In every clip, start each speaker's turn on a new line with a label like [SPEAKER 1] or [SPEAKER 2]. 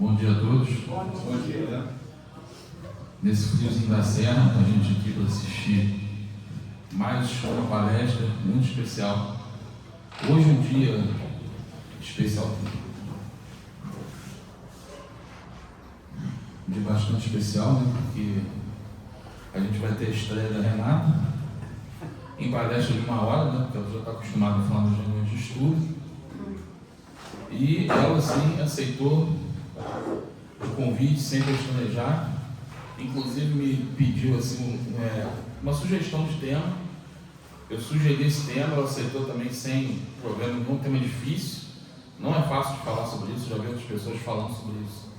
[SPEAKER 1] Bom dia a todos.
[SPEAKER 2] Bom dia.
[SPEAKER 1] Nesse friozinho da serra, a gente aqui para assistir mais uma palestra muito especial. Hoje é um dia especial. Um dia bastante especial, né? Porque a gente vai ter a estreia da Renata em palestra de 1 hora, né? Porque ela já está acostumada a falar nas reuniões de estudo. E ela, sim, aceitou o convite sem pestanejar. Inclusive me pediu assim, uma sugestão de tema. Eu sugeri esse tema, ela aceitou também sem problema nenhum. Um tema difícil, não é fácil de falar sobre isso, já vi outras pessoas falando sobre isso.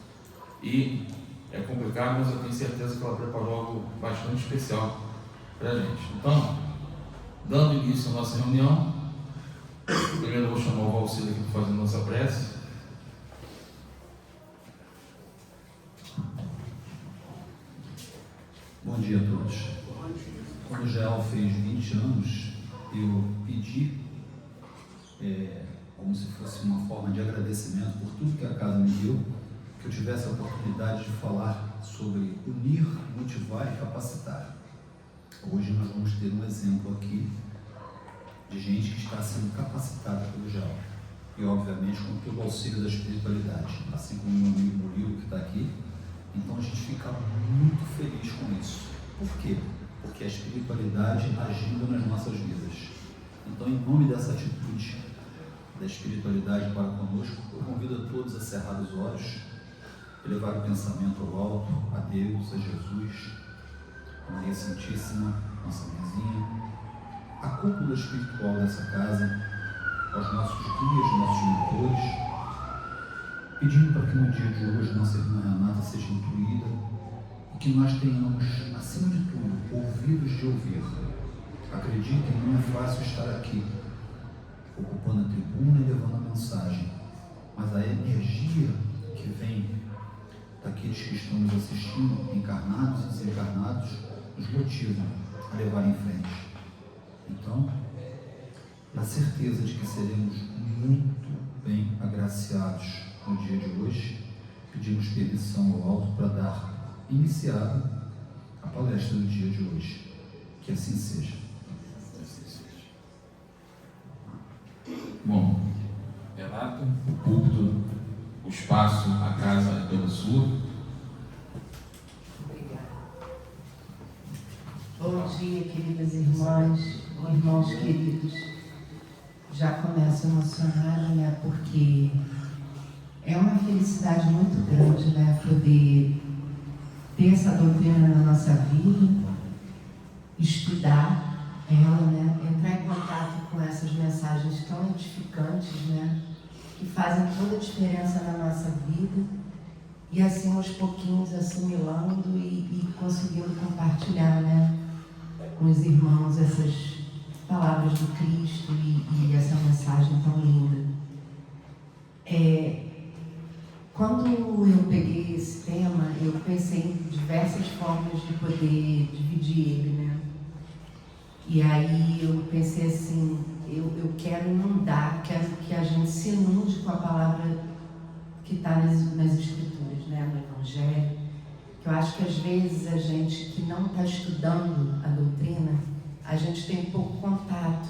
[SPEAKER 1] E é complicado, mas eu tenho certeza que ela preparou algo bastante especial para a gente. Então, dando início à nossa reunião, primeiro eu vou chamar o Valcir aqui para fazer a nossa prece.
[SPEAKER 2] Bom dia a todos. Quando o Jael fez 20 anos, eu pedi, como se fosse uma forma de agradecimento por tudo que a casa me deu, que eu tivesse a oportunidade de falar sobre unir, motivar e capacitar. Hoje nós vamos ter um exemplo aqui de gente que está sendo capacitada pelo Jael. E obviamente com todo o auxílio da espiritualidade, assim como o meu amigo Murilo que está aqui. Então a gente fica muito feliz com isso. Por quê? Porque a espiritualidade agindo nas nossas vidas. Então, em nome dessa atitude da espiritualidade para conosco, eu convido a todos a cerrar os olhos, elevar o pensamento ao alto, a Deus, a Jesus, a Maria Santíssima, nossa mãezinha, a cúpula espiritual dessa casa, aos nossos guias, nossos mentores, pedindo para que no dia de hoje nossa irmã Renata seja intuída e que nós tenhamos, acima de tudo, ouvidos de ouvir. Acreditem, não é fácil estar aqui, ocupando a tribuna e levando a mensagem, mas a energia que vem daqueles que estão nos assistindo, encarnados e desencarnados, nos motiva a levar em frente. Então, na certeza de que seremos muito bem agraciados no dia de hoje, pedimos permissão ao alto para dar iniciado a palestra do dia de hoje. Que assim seja.
[SPEAKER 1] Bom, Renata, o púlpito, o espaço, a casa é toda sua.
[SPEAKER 3] Obrigada. Bom dia, queridas irmãs, irmãos queridos. Já começo emocionada, né? Porque é uma felicidade muito grande, né? Poder ter essa doutrina na nossa vida, estudar ela, né? Entrar em contato com essas mensagens tão edificantes, né? Que fazem toda a diferença na nossa vida e assim aos pouquinhos assimilando e conseguindo compartilhar, né? Com os irmãos essas palavras do Cristo e essa mensagem tão linda. Quando eu peguei esse tema, eu pensei em diversas formas de poder dividir ele, né? E aí eu pensei assim, eu quero inundar, quero que a gente se inunde com a palavra que está nas Escrituras, né? No Evangelho. Que eu acho que às vezes a gente que não está estudando a doutrina, a gente tem pouco contato,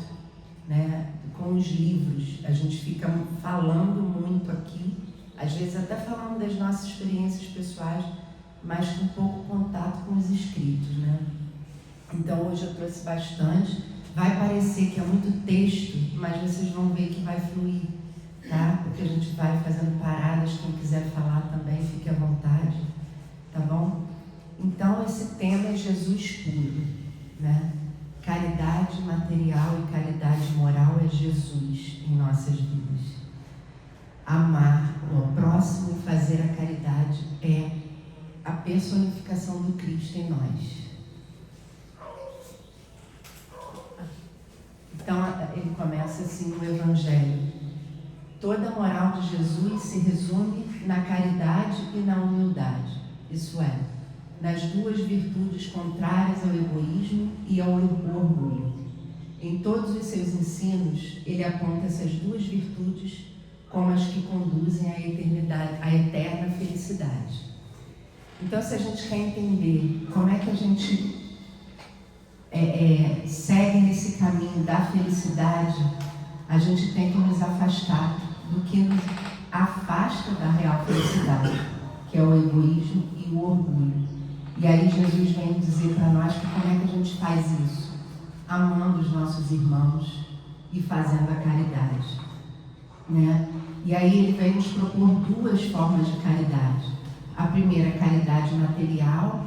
[SPEAKER 3] né? Com os livros. A gente fica falando muito aqui, às vezes até falando das nossas experiências pessoais, mas com pouco contato com os escritos, né? Então hoje eu trouxe bastante. Vai parecer que é muito texto, mas vocês vão ver que vai fluir, tá? Porque a gente vai fazendo paradas, quem quiser falar também, fique à vontade, tá bom? Então esse tema é Jesus puro, né? Caridade material e caridade moral é Jesus em nossas vidas. Amar o próximo e fazer a caridade é a personificação do Cristo em nós. Então ele começa assim no Evangelho. Toda a moral de Jesus se resume na caridade e na humildade. Isso é, nas duas virtudes contrárias ao egoísmo e ao orgulho. Em todos os seus ensinos, ele aponta essas duas virtudes como as que conduzem à eternidade, à eterna felicidade. Então, se a gente quer entender como é que a gente segue nesse caminho da felicidade, a gente tem que nos afastar do que nos afasta da real felicidade, que é o egoísmo e o orgulho. E aí Jesus vem dizer para nós que como é que a gente faz isso? Amando os nossos irmãos e fazendo a caridade, né? E aí ele vem nos propor duas formas de caridade. A primeira, a caridade material,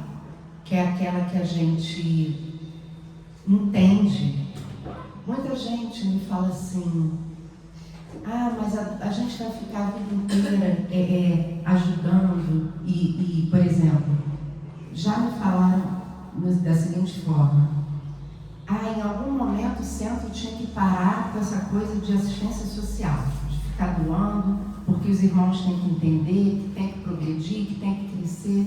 [SPEAKER 3] que é aquela que a gente entende. Muita gente me fala assim, mas a gente vai ficar a vida inteira ajudando e, por exemplo, já me falaram da seguinte forma, em algum momento o centro tinha que parar com essa coisa de assistência social, de ficar doando, porque os irmãos têm que entender, que tem que progredir, que tem que crescer.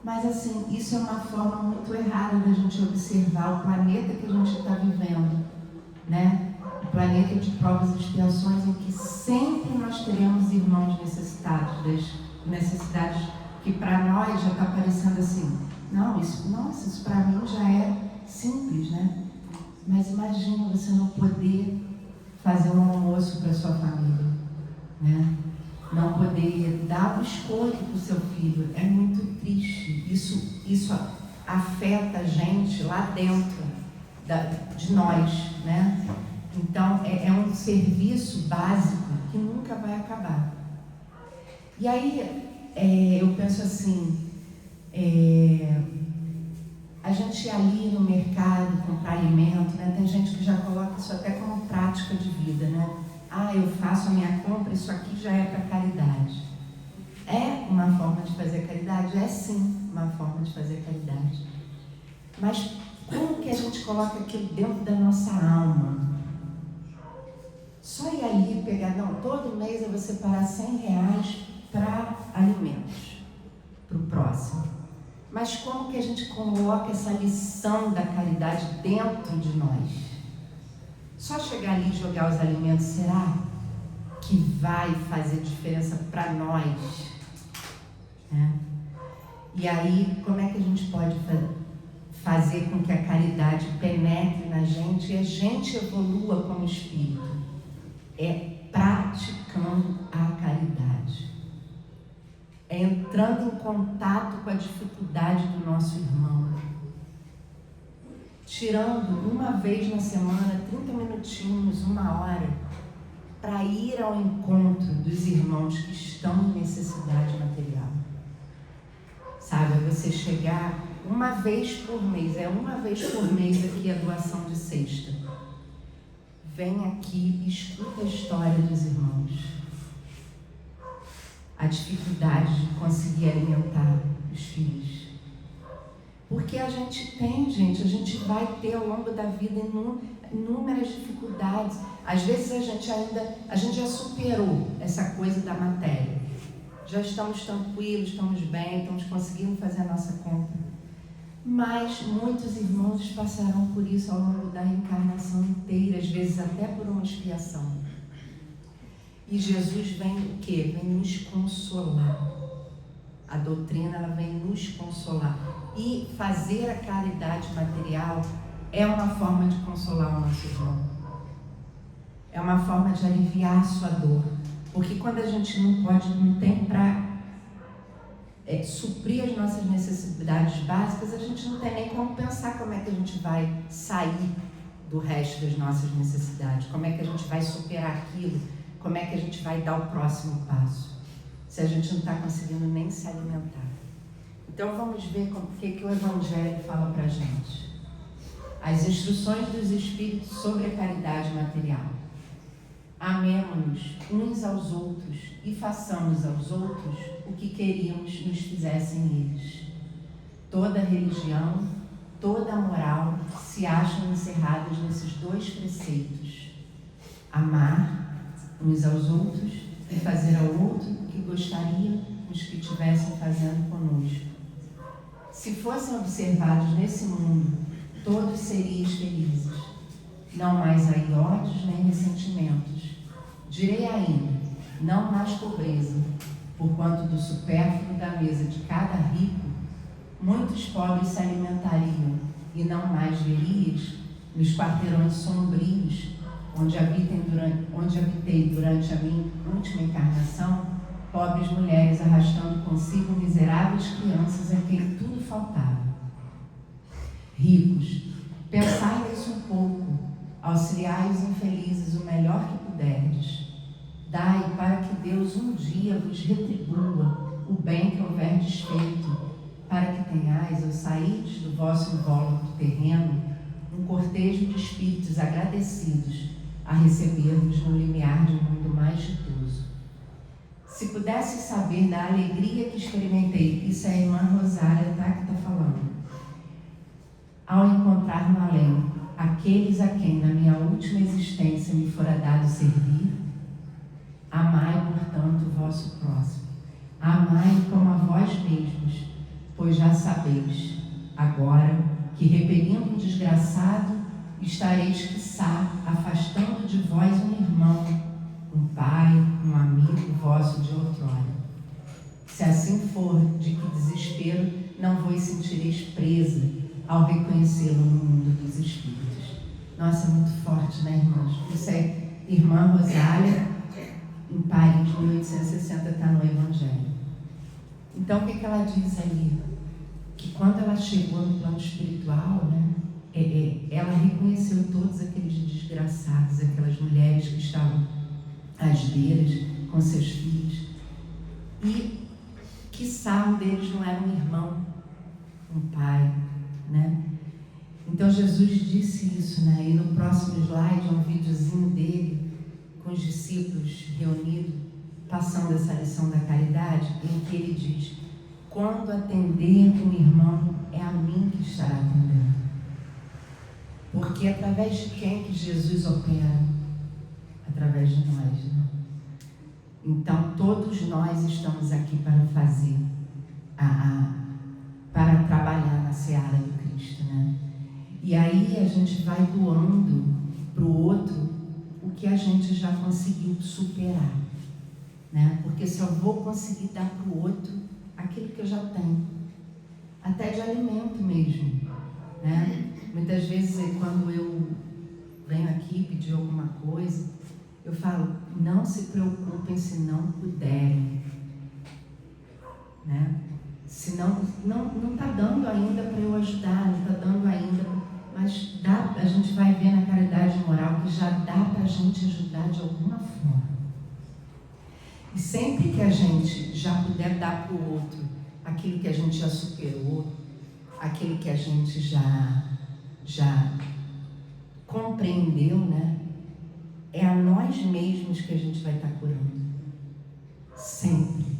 [SPEAKER 3] Mas assim, isso é uma forma muito errada da gente observar o planeta que a gente está vivendo, né? O planeta de provas e expiações em que sempre nós teremos irmãos necessitados, das necessidades que para nós já está parecendo assim, isso para mim já é simples, né? Mas imagina você não poder fazer um almoço para sua família, né? Não poder dar biscoito para o seu filho, é muito triste. Isso afeta a gente lá dentro de nós, né? Então é um serviço básico que nunca vai acabar. E aí eu penso assim, a gente ir ali no mercado comprar alimento, né? Tem gente que já coloca isso até como prática de vida, né? Eu faço a minha compra, isso aqui já é para caridade. É uma forma de fazer caridade? É sim uma forma de fazer caridade. Mas como que a gente coloca aquilo dentro da nossa alma? Só ir ali e pegar, todo mês eu vou separar R$100 para alimentos, para o próximo. Mas como que a gente coloca essa lição da caridade dentro de nós? Só chegar ali e jogar os alimentos, será que vai fazer diferença para nós? Né? E aí, como é que a gente pode fazer com que a caridade penetre na gente e a gente evolua como espírito? É praticando a caridade. É entrando em contato com a dificuldade do nosso irmão. Tirando uma vez na semana, 30 minutinhos, 1 hora, para ir ao encontro dos irmãos que estão em necessidade material. Sabe, você chegar uma vez por mês, uma vez por mês aqui a doação de cesta. Vem aqui e escuta a história dos irmãos. A dificuldade de conseguir alimentar os filhos. Porque a gente vai ter ao longo da vida inúmeras dificuldades. Às vezes a gente já superou essa coisa da matéria. Já estamos tranquilos, estamos bem, estamos conseguindo fazer a nossa conta. Mas muitos irmãos passarão por isso ao longo da reencarnação inteira, às vezes até por uma expiação. E Jesus vem o quê? Vem nos consolar. A doutrina ela vem nos consolar. E fazer a caridade material é uma forma de consolar o nosso irmão. É uma forma de aliviar a sua dor. Porque quando a gente não tem para suprir as nossas necessidades básicas, a gente não tem nem como pensar como é que a gente vai sair do resto das nossas necessidades. Como é que a gente vai superar aquilo? Como é que a gente vai dar o próximo passo? Se a gente não está conseguindo nem se alimentar. Então vamos ver o que o Evangelho fala para a gente. As instruções dos Espíritos sobre a caridade material. Amemo-nos uns aos outros e façamos aos outros o que queríamos nos fizessem eles. Toda religião, toda moral se acham encerradas nesses 2 preceitos. Amar uns aos outros e fazer ao outro o que gostaríamos que estivessem fazendo conosco. Se fossem observados nesse mundo, todos seriam felizes. Não mais há ódios nem ressentimentos. Direi ainda, não mais pobreza, porquanto do supérfluo da mesa de cada rico, muitos pobres se alimentariam, e não mais verias, nos quarteirões sombrios, onde habitei durante a minha última encarnação, pobres mulheres arrastando consigo miseráveis crianças a quem tudo faltava. Ricos, pensai nisso um pouco, auxiliai os infelizes o melhor que puderdes. Dai para que Deus um dia vos retribua o bem que houver desfeito, para que tenhais, ao sairdes do vosso invólucro terreno, um cortejo de espíritos agradecidos a receber-vos no limiar de um mundo mais ditoso. Se pudesse saber da alegria que experimentei, isso é a irmã Rosália, tá, que está falando, ao encontrar no além aqueles a quem na minha última existência me fora dado servir, amai, portanto, o vosso próximo. Amai como a vós mesmos, pois já sabeis, agora, que repelindo um desgraçado, estareis, quiçá, afastando de vós um irmão, um pai, um amigo vosso de outrora. Se assim for, de que desespero não vos sentireis presa ao reconhecê-lo no mundo dos espíritos. Nossa, muito forte, né, irmãos? Isso é irmã Rosália, em Paris, 1860, está no Evangelho. Então, o que ela diz ali? Que quando ela chegou no plano espiritual, né, ela reconheceu todos aqueles desgraçados, aquelas mulheres que estavam às beiras com seus filhos, e quiçá um deles não era um irmão, um pai, né? Então Jesus disse isso, né? E no próximo slide um videozinho dele com os discípulos reunidos, passando essa lição da caridade, em que ele diz: quando atender um irmão, é a mim que estará atendendo. Porque através de quem que Jesus opera? Através de nós, né? Então todos nós estamos aqui para fazer, para trabalhar na seara do Cristo, né? E aí a gente vai doando para o outro o que a gente já conseguiu superar, né? Porque só vou conseguir dar para o outro aquilo que eu já tenho, até de alimento mesmo, né? Muitas vezes quando eu venho aqui pedir alguma coisa, eu falo, não se preocupem se não puderem, né? Se não está dando ainda para eu ajudar, não está dando ainda, mas dá, a gente vai ver na caridade moral que já dá para a gente ajudar de alguma forma. E sempre que a gente já puder dar para o outro aquilo que a gente já superou, aquilo que a gente já compreendeu, né? É a nós mesmos que a gente vai estar curando. Sempre.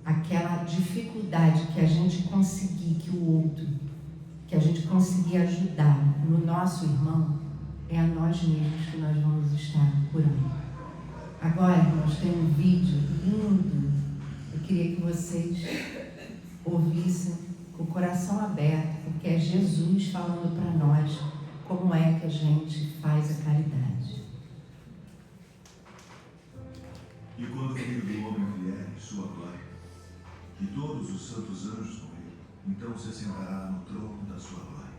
[SPEAKER 3] Aquela dificuldade que a gente conseguir que o outro, que a gente conseguir ajudar no nosso irmão, é a nós mesmos que nós vamos estar curando. Agora, irmãos, tem um vídeo lindo. Eu queria que vocês ouvissem com o coração aberto, porque é Jesus falando para nós como é que a gente faz a caridade.
[SPEAKER 4] E quando o Filho do Homem vier em sua glória, e todos os santos anjos com ele, então se assentará no trono da sua glória.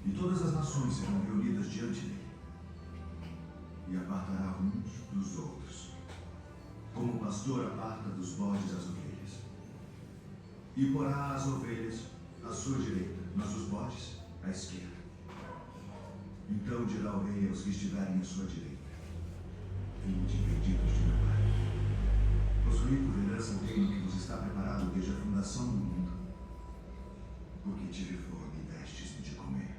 [SPEAKER 4] E todas as nações serão reunidas diante dele, e apartará uns dos outros, como o pastor aparta dos bodes as ovelhas. E porá as ovelhas à sua direita, mas os bodes à esquerda. Então dirá o rei aos que estiverem à sua direita: vinde, benditos de meu Pai, possuí por herança o reino que vos está preparado desde a fundação do mundo, porque tive fome e destes-me de comer,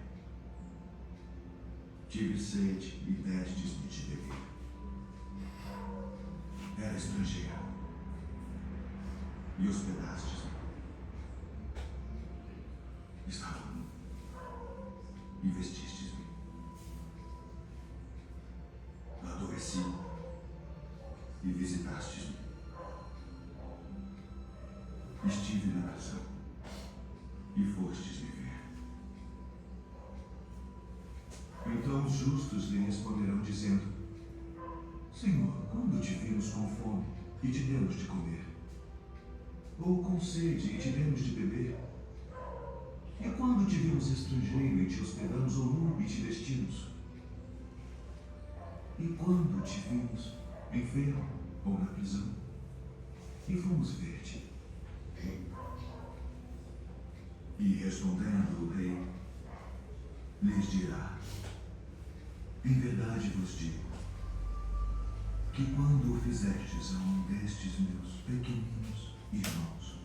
[SPEAKER 4] tive sede e destes-me de beber, era estrangeiro e hospedastes-me, estava nu e vestistes-me, adoeci e visitastes-me, estive na prisão e fostes me ver. Então os justos lhe responderão dizendo: Senhor, vimos com fome e te demos de comer? Ou com sede e te demos de beber? E quando te vimos estrangeiro e te hospedamos, ou nu e te vestimos? E quando te vimos enfermo ou na prisão e fomos ver-te? E respondendo o rei, lhes dirá: em verdade vos digo, que quando o fizestes a um destes meus pequeninos irmãos,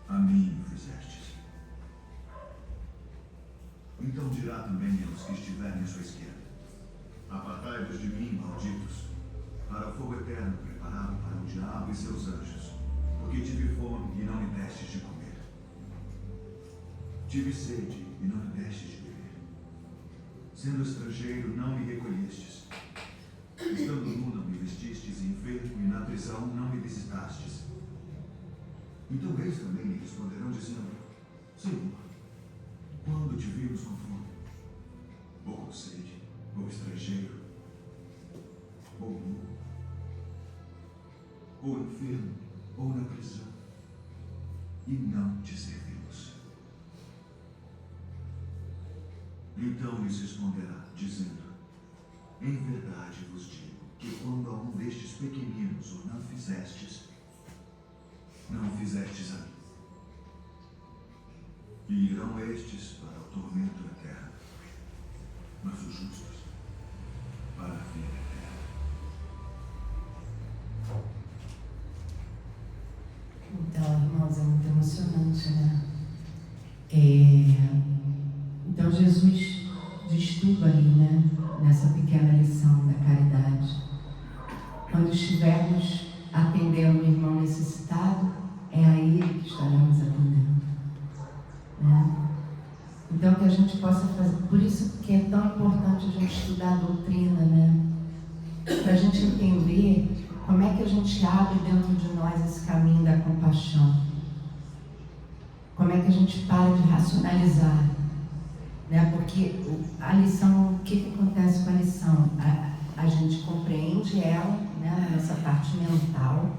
[SPEAKER 4] a mim o fizestes. Então dirá também aos que estiverem à sua esquerda: apartai-vos de mim, malditos, para o fogo eterno preparado para o diabo e seus anjos, porque tive fome e não me destes de comer. Tive sede e não me destes de beber. Sendo estrangeiro, não me recolhestes. Estando nu, não me vestistes, e enfermo e na prisão, não me visitastes. Então eles também lhe responderão, dizendo: Senhor, quando te vimos com fome, ou com sede, ou estrangeiro, ou nu, ou enfermo, ou na prisão, e não te servimos? Então lhes responderá, dizendo: em verdade vos digo, que quando a um destes pequeninos o não fizestes, não o fizestes a mim. E irão estes para o tormento eterno, mas os justos para a vida eterna.
[SPEAKER 3] Então, irmãos, é muito emocionante, né? Então, Jesus diz tudo ali, né? Nessa pequena lição da caridade. Quando estivermos atendendo o irmão necessitado, é a ele que estaremos atendendo, né? Então, que a gente possa fazer. Por isso que é tão importante a gente estudar a doutrina, né? Para a gente entender como é que a gente abre dentro de nós esse caminho da compaixão. Como é que a gente para de racionalizar, né? Porque a lição, o que acontece com a lição? A gente compreende ela, né? Nessa parte mental,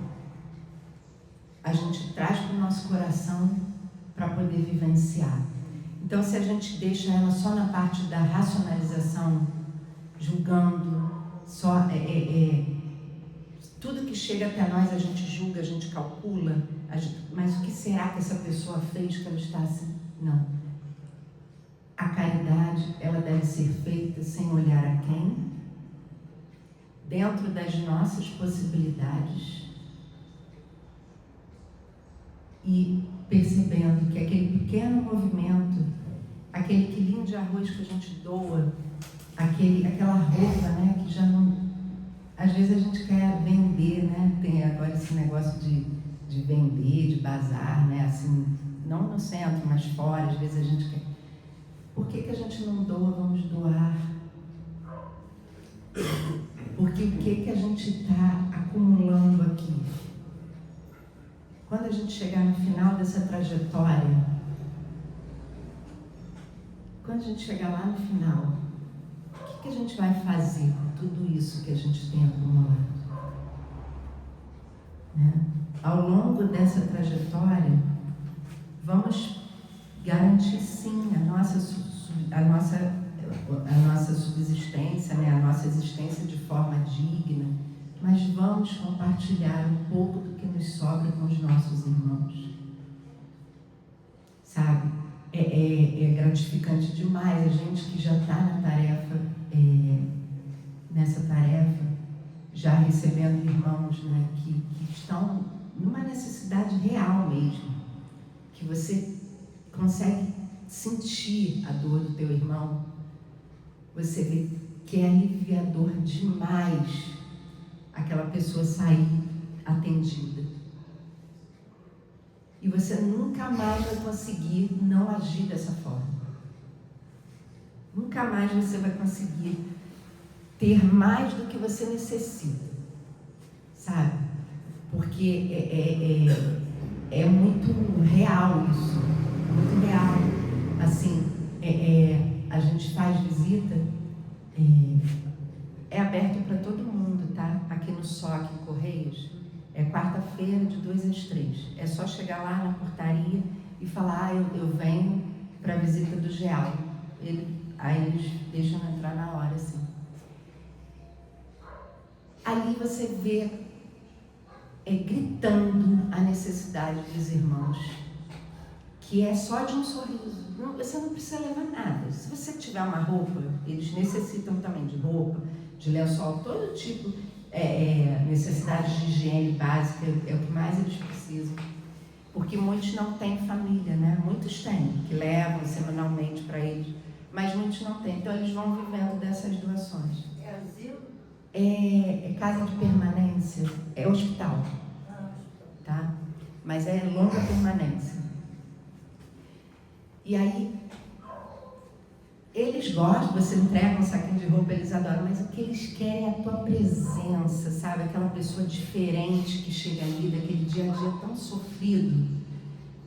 [SPEAKER 3] a gente traz para o nosso coração para poder vivenciar. Então, se a gente deixa ela só na parte da racionalização, julgando, só tudo que chega até nós a gente julga, a gente calcula, mas o que será que essa pessoa fez que ela está assim? Não. A caridade, ela deve ser feita sem olhar a quem, dentro das nossas possibilidades e percebendo que aquele pequeno movimento, aquele quilinho de arroz que a gente doa, aquela roupa, né, que já não... Às vezes a gente quer vender, né? Tem agora esse negócio de vender, de bazar, né? Assim, não no centro, mas fora. Às vezes a gente quer... Por que a gente não doa? Vamos doar. Porque o que a gente está acumulando aqui? Quando a gente chegar no final dessa trajetória, quando a gente chegar lá no final, o que a gente vai fazer com tudo isso que a gente tem acumulado? Né? Ao longo dessa trajetória, vamos garantir sim a nossa subsistência, né? A nossa existência de forma digna, mas vamos compartilhar um pouco do que nos sobra com os nossos irmãos. Sabe? É gratificante demais a gente que já está na tarefa, nessa tarefa, já recebendo irmãos, né, que estão numa necessidade real mesmo, que você consegue sentir a dor do teu irmão, você vê que é aliviador demais aquela pessoa sair atendida. E você nunca mais vai conseguir não agir dessa forma. Nunca mais você vai conseguir ter mais do que você necessita, sabe? Porque é muito real isso, é muito real. Assim, a gente faz visita, é aberto para todo mundo, tá? Aqui no SOC Correios, é quarta-feira de 2 às 3. É só chegar lá na portaria e falar, eu venho para a visita do Geal. Aí eles deixam entrar na hora, assim. Ali você vê gritando a necessidade dos irmãos, que é só de um sorriso. Você não precisa levar nada. Se você tiver uma roupa, eles necessitam também de roupa, de lençol, todo tipo, necessidades de higiene básica, é o que mais eles precisam. Porque muitos não têm família, né? Muitos têm, que levam semanalmente para eles, mas muitos não têm. Então eles vão vivendo dessas doações.
[SPEAKER 5] É asilo?
[SPEAKER 3] É casa de permanência, é hospital, tá? Mas é longa permanência. E aí, eles gostam, você entrega um saquinho de roupa, eles adoram, mas o que eles querem é a tua presença, sabe? Aquela pessoa diferente que chega ali, daquele dia a dia tão sofrido,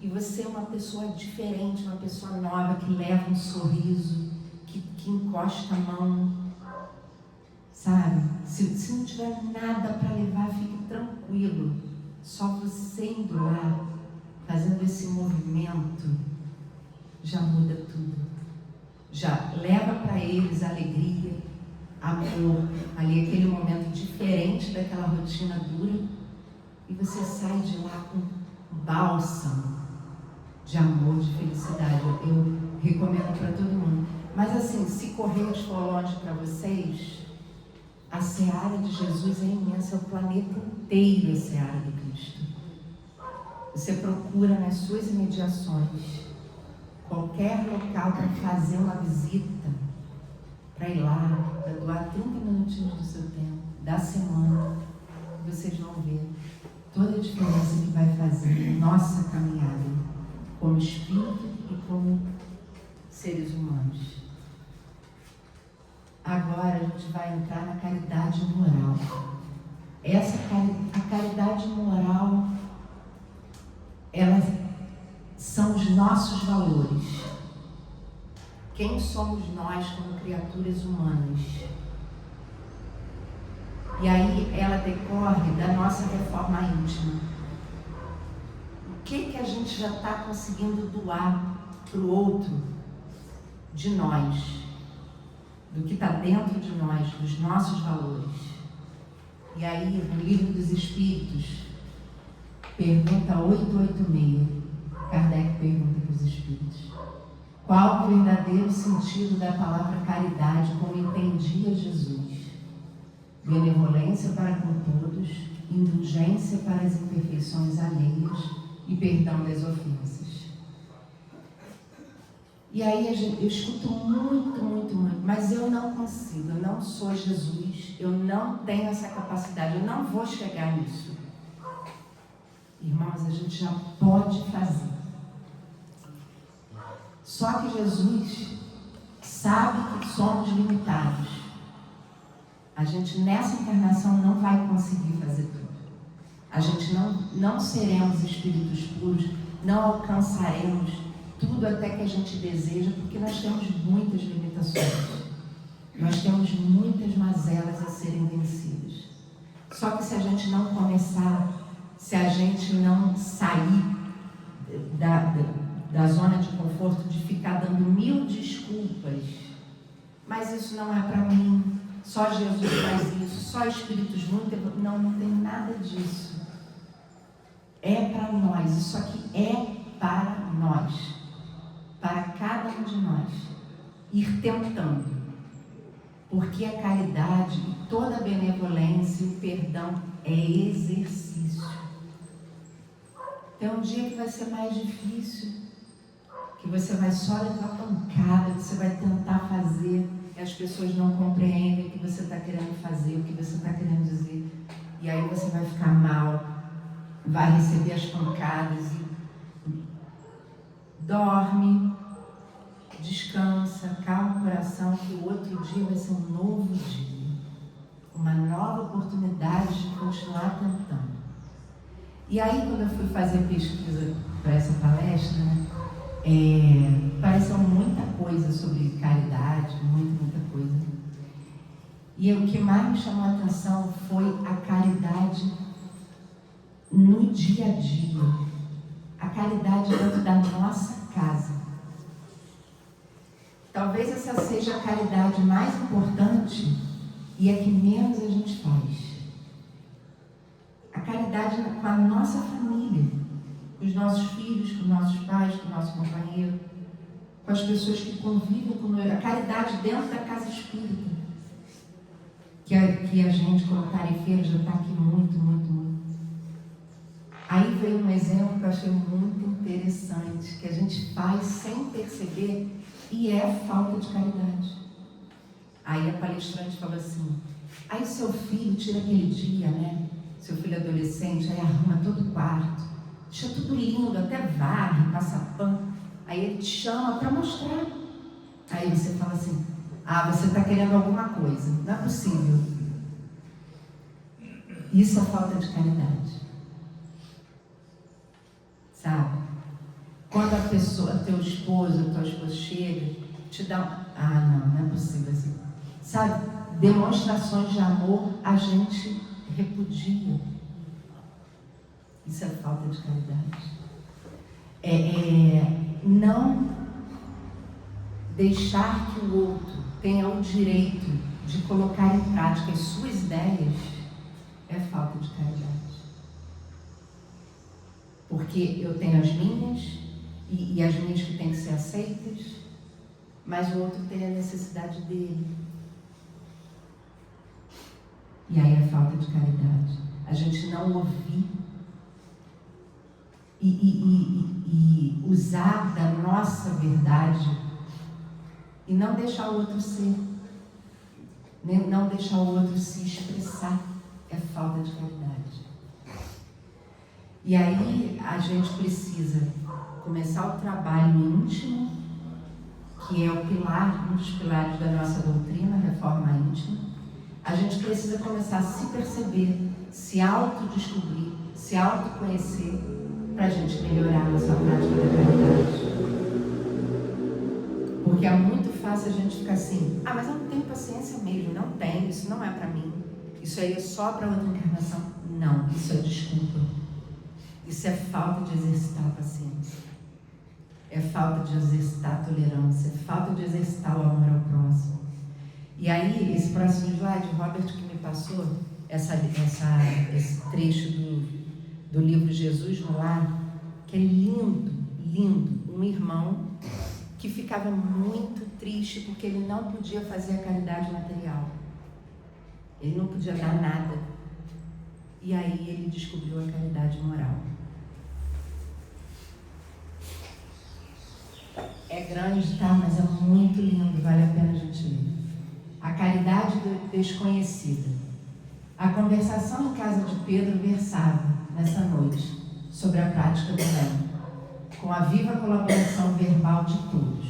[SPEAKER 3] e você é uma pessoa diferente, uma pessoa nova, que leva um sorriso, que encosta a mão, sabe? Se não tiver nada para levar, fique tranquilo. Só você indo lá, fazendo esse movimento, já muda tudo. Já leva para eles alegria, amor, ali aquele momento diferente daquela rotina dura, e você sai de lá com um bálsamo de amor, de felicidade. Eu recomendo para todo mundo. Mas assim, se Correios for longe para vocês, a seara de Jesus é imensa, é o planeta inteiro a seara do Cristo. Você procura nas suas imediações qualquer local para fazer uma visita, para ir lá, para doar 30 minutinhos do seu tempo, da semana, vocês vão ver toda a diferença que vai fazer na nossa caminhada como espírito e como seres humanos. Agora a gente vai entrar na caridade moral. A caridade moral, elas são os nossos valores. Quem somos nós como criaturas humanas? E aí ela decorre da nossa reforma íntima. O que a gente já está conseguindo doar para o outro de nós? Do que está dentro de nós, dos nossos valores. E aí, no Livro dos Espíritos, pergunta 886, Kardec pergunta para os Espíritos: qual o verdadeiro sentido da palavra caridade como entendia Jesus? Benevolência para com todos, indulgência para as imperfeições alheias e perdão das ofensas. E aí eu escuto muito, mas eu não consigo, eu não sou Jesus, eu não tenho essa capacidade, eu não vou chegar nisso. Irmãos, a gente já pode fazer. Só que Jesus sabe que somos limitados. A gente nessa encarnação não vai conseguir fazer tudo. A gente não seremos espíritos puros, não alcançaremos tudo até que a gente deseja, porque nós temos muitas limitações. Nós temos muitas mazelas a serem vencidas. Só que se a gente não começar, se a gente não sair da zona de conforto, de ficar dando 1000 desculpas, mas isso não é para mim, só Jesus faz isso, só espíritos muito... Não tem nada disso. É para nós, isso aqui é para nós. Para cada um de nós ir tentando, porque a caridade e toda a benevolência e o perdão é exercício. Tem um dia que vai ser mais difícil, que você vai só levar pancada, você vai tentar fazer e as pessoas não compreendem o que você está querendo fazer, o que você está querendo dizer, e aí você vai ficar mal, vai receber as pancadas e dorme, descansa, calma o coração, que o outro dia vai ser um novo dia, uma nova oportunidade de continuar tentando. E aí, quando eu fui fazer pesquisa para essa palestra, apareceu muita coisa sobre caridade, muita coisa. E o que mais me chamou a atenção foi a caridade no dia a dia. A caridade dentro da nossa casa. Talvez essa seja a caridade mais importante e a que menos a gente faz. A caridade com a nossa família, com os nossos filhos, com os nossos pais, com o nosso companheiro, com as pessoas que convivem conosco. A caridade dentro da casa espírita, que a gente, como tarefeiro, já está aqui muito. Aí veio um exemplo que eu achei muito interessante, que a gente faz sem perceber e é falta de caridade. Aí a palestrante falou assim, aí seu filho tira aquele dia, né? Seu filho adolescente, aí arruma todo o quarto, deixa tudo lindo, até varre, passa pano. Aí ele te chama para mostrar. Aí você fala assim, você está querendo alguma coisa, não é possível. Isso é falta de caridade. Sabe? Quando a pessoa, teu esposo, tua esposa chega, te dá não é possível assim. Sabe? Demonstrações de amor a gente repudia. Isso é falta de caridade. Não deixar que o outro tenha o direito de colocar em prática as suas ideias é falta de caridade. Porque eu tenho as minhas e as minhas que têm que ser aceitas, mas o outro tem a necessidade dele. E aí é falta de caridade. A gente não ouvir e usar da nossa verdade e não deixar o outro ser, não deixar o outro se expressar, é falta de caridade. E aí a gente precisa começar o trabalho íntimo, que é um dos pilares da nossa doutrina, a reforma íntima. A gente precisa começar a se perceber, se autodescobrir, se autoconhecer, para a gente melhorar a nossa prática da caridade. Porque é muito fácil a gente ficar assim, mas eu não tenho paciência mesmo, não tenho, isso não é para mim, isso aí é só para outra encarnação. Não, isso é desculpa. Isso é falta de exercitar a paciência. É falta de exercitar a tolerância, é falta de exercitar o amor ao próximo. E aí, esse próximo slide, o Robert que me passou, esse trecho do livro Jesus no Lar, que é lindo, lindo. Um irmão que ficava muito triste porque ele não podia fazer a caridade material. Ele não podia dar nada. E aí ele descobriu a caridade moral. É grande, tá? Mas é muito lindo, vale a pena a gente ler. A caridade desconhecida. A conversação em casa de Pedro versava, nessa noite, sobre a prática do bem, com a viva colaboração verbal de todos.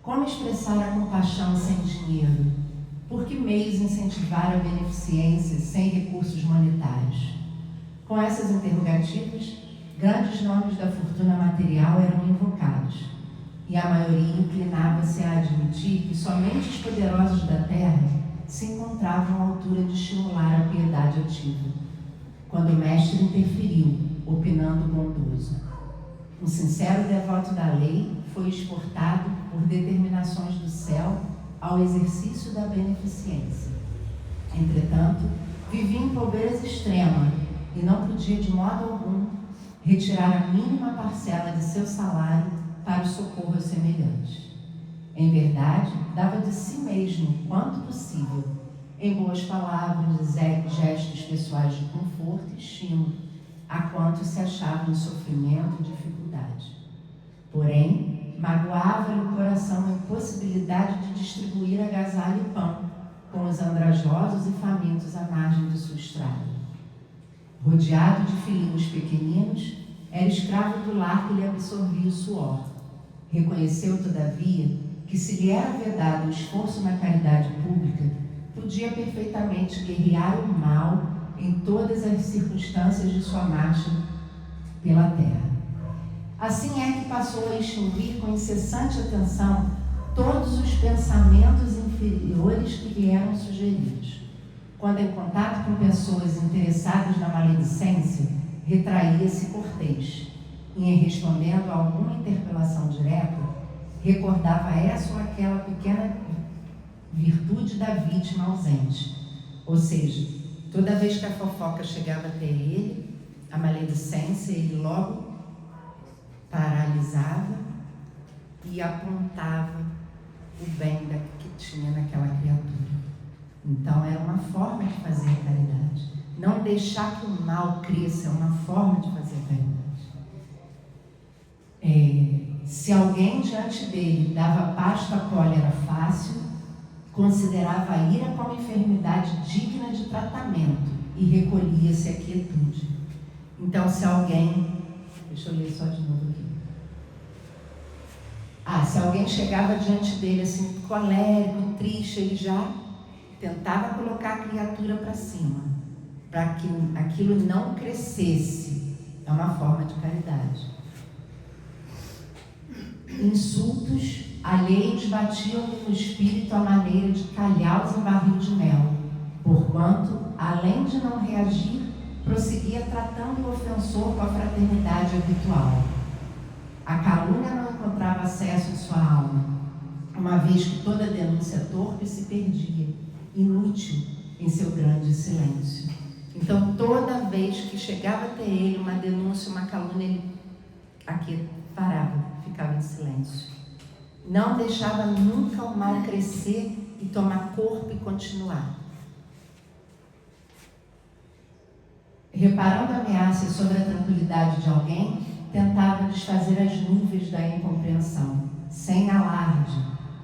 [SPEAKER 3] Como expressar a compaixão sem dinheiro? Por que meios incentivar a beneficência sem recursos monetários? Com essas interrogativas, grandes nomes da fortuna material eram invocados, e a maioria inclinava-se a admitir que somente os poderosos da terra se encontravam à altura de estimular a piedade ativa, quando o mestre interferiu, opinando bondoso. Um sincero devoto da lei foi exportado por determinações do céu ao exercício da beneficência. Entretanto, vivia em pobreza extrema e não podia de modo algum retirar a mínima parcela de seu salário para o socorro aos semelhantes. Em verdade, dava de si mesmo, quanto possível, em boas palavras e gestos pessoais de conforto e estímulo, a quantos se achavam em sofrimento e dificuldade. Porém, magoava-lhe o coração a impossibilidade de distribuir agasalho e pão com os andrajosos e famintos à margem de sua estrada. Rodeado de filhinhos pequeninos, era escravo do lar que lhe absorvia o suor. Reconheceu, todavia, que se lhe era vedado o esforço na caridade pública, podia perfeitamente guerrear o mal em todas as circunstâncias de sua marcha pela terra. Assim é que passou a extinguir com incessante atenção todos os pensamentos inferiores que lhe eram sugeridos. Quando em contato com pessoas interessadas na maledicência, retraía-se cortês e, em respondendo a alguma interpelação direta, recordava essa ou aquela pequena virtude da vítima ausente. Ou seja, toda vez que a fofoca chegava até ele, a maledicência, ele logo paralisava e apontava o bem que tinha naquela criatura. Então era uma forma de fazer a caridade. Não deixar que o mal cresça é uma forma de fazer a caridade. Se alguém diante dele dava pasto à cólera fácil, considerava a ira como enfermidade digna de tratamento e recolhia-se à quietude. Então, se alguém... Deixa eu ler só de novo aqui. Se alguém chegava diante dele assim, colérico, triste, ele já tentava colocar a criatura para cima, para que aquilo não crescesse. É uma forma de caridade. Insultos alheios batiam-lhe no espírito à maneira de calhaus em barril de mel, porquanto, além de não reagir, prosseguia tratando o ofensor com a fraternidade habitual. A calúnia não encontrava acesso em sua alma, uma vez que toda denúncia torpe se perdia, inútil em seu grande silêncio. Então, toda vez que chegava até ele uma denúncia, uma calúnia, ele aqui parava, ficava em silêncio. Não deixava nunca o mal crescer e tomar corpo e continuar. Reparando ameaças sobre a tranquilidade de alguém, tentava desfazer as nuvens da incompreensão, sem alarde,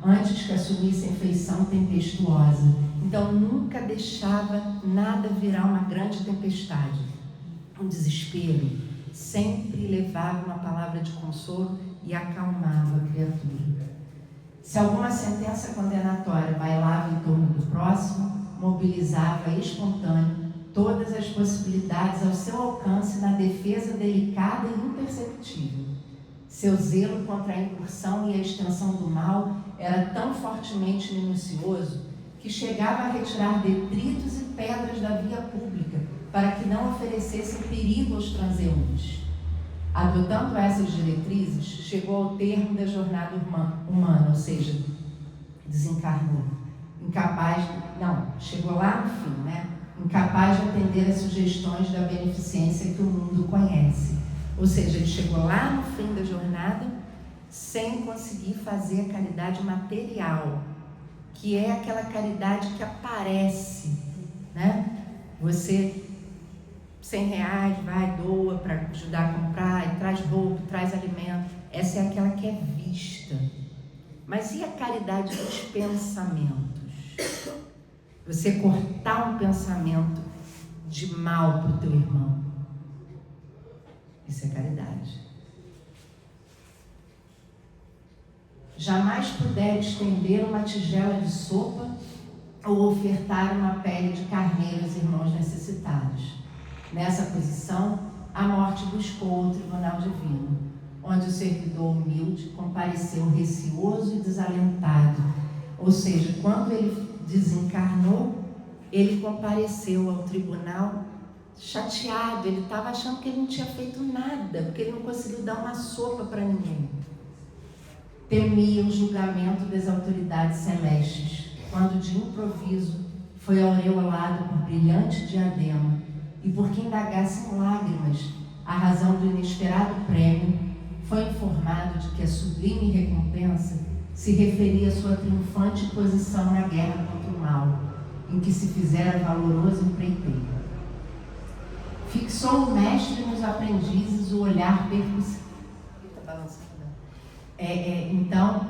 [SPEAKER 3] antes que assumissem feição tempestuosa. Então nunca deixava nada virar uma grande tempestade, um desespero. Sempre levava uma palavra de consolo e acalmava a criatura. Se alguma sentença condenatória bailava em torno do próximo, mobilizava espontâneo todas as possibilidades ao seu alcance na defesa delicada e imperceptível. Seu zelo contra a incursão e a extensão do mal era tão fortemente minucioso que chegava a retirar detritos e pedras da via pública para que não oferecessem perigo aos transeuntes. Adotando essas diretrizes, chegou ao termo da jornada humana, ou seja, desencarnou. Chegou lá no fim, incapaz de atender às sugestões da beneficência que o mundo conhece. Ou seja, ele chegou lá no fim da jornada sem conseguir fazer a caridade material, que é aquela caridade que aparece, Você, R$100, vai, doa para ajudar a comprar, e traz roupa, traz alimento. Essa é aquela que é vista. Mas e a caridade dos pensamentos? Você cortar um pensamento de mal para o teu irmão. Isso é caridade. Jamais puder estender uma tigela de sopa ou ofertar uma pele de carneiro aos irmãos necessitados. Nessa posição, a morte buscou o tribunal divino, onde o servidor humilde compareceu receoso e desalentado. Ou seja, quando ele desencarnou, ele compareceu ao tribunal chateado. Ele estava achando que ele não tinha feito nada, porque ele não conseguiu dar uma sopa para ninguém. Temia o julgamento das autoridades celestes, quando de improviso foi aureolado por brilhante diadema, e por que indagasse em lágrimas a razão do inesperado prêmio, foi informado de que a sublime recompensa se referia à sua triunfante posição na guerra contra o mal, em que se fizera valoroso empreiteiro. Fixou o mestre nos aprendizes o olhar percussivo. Então,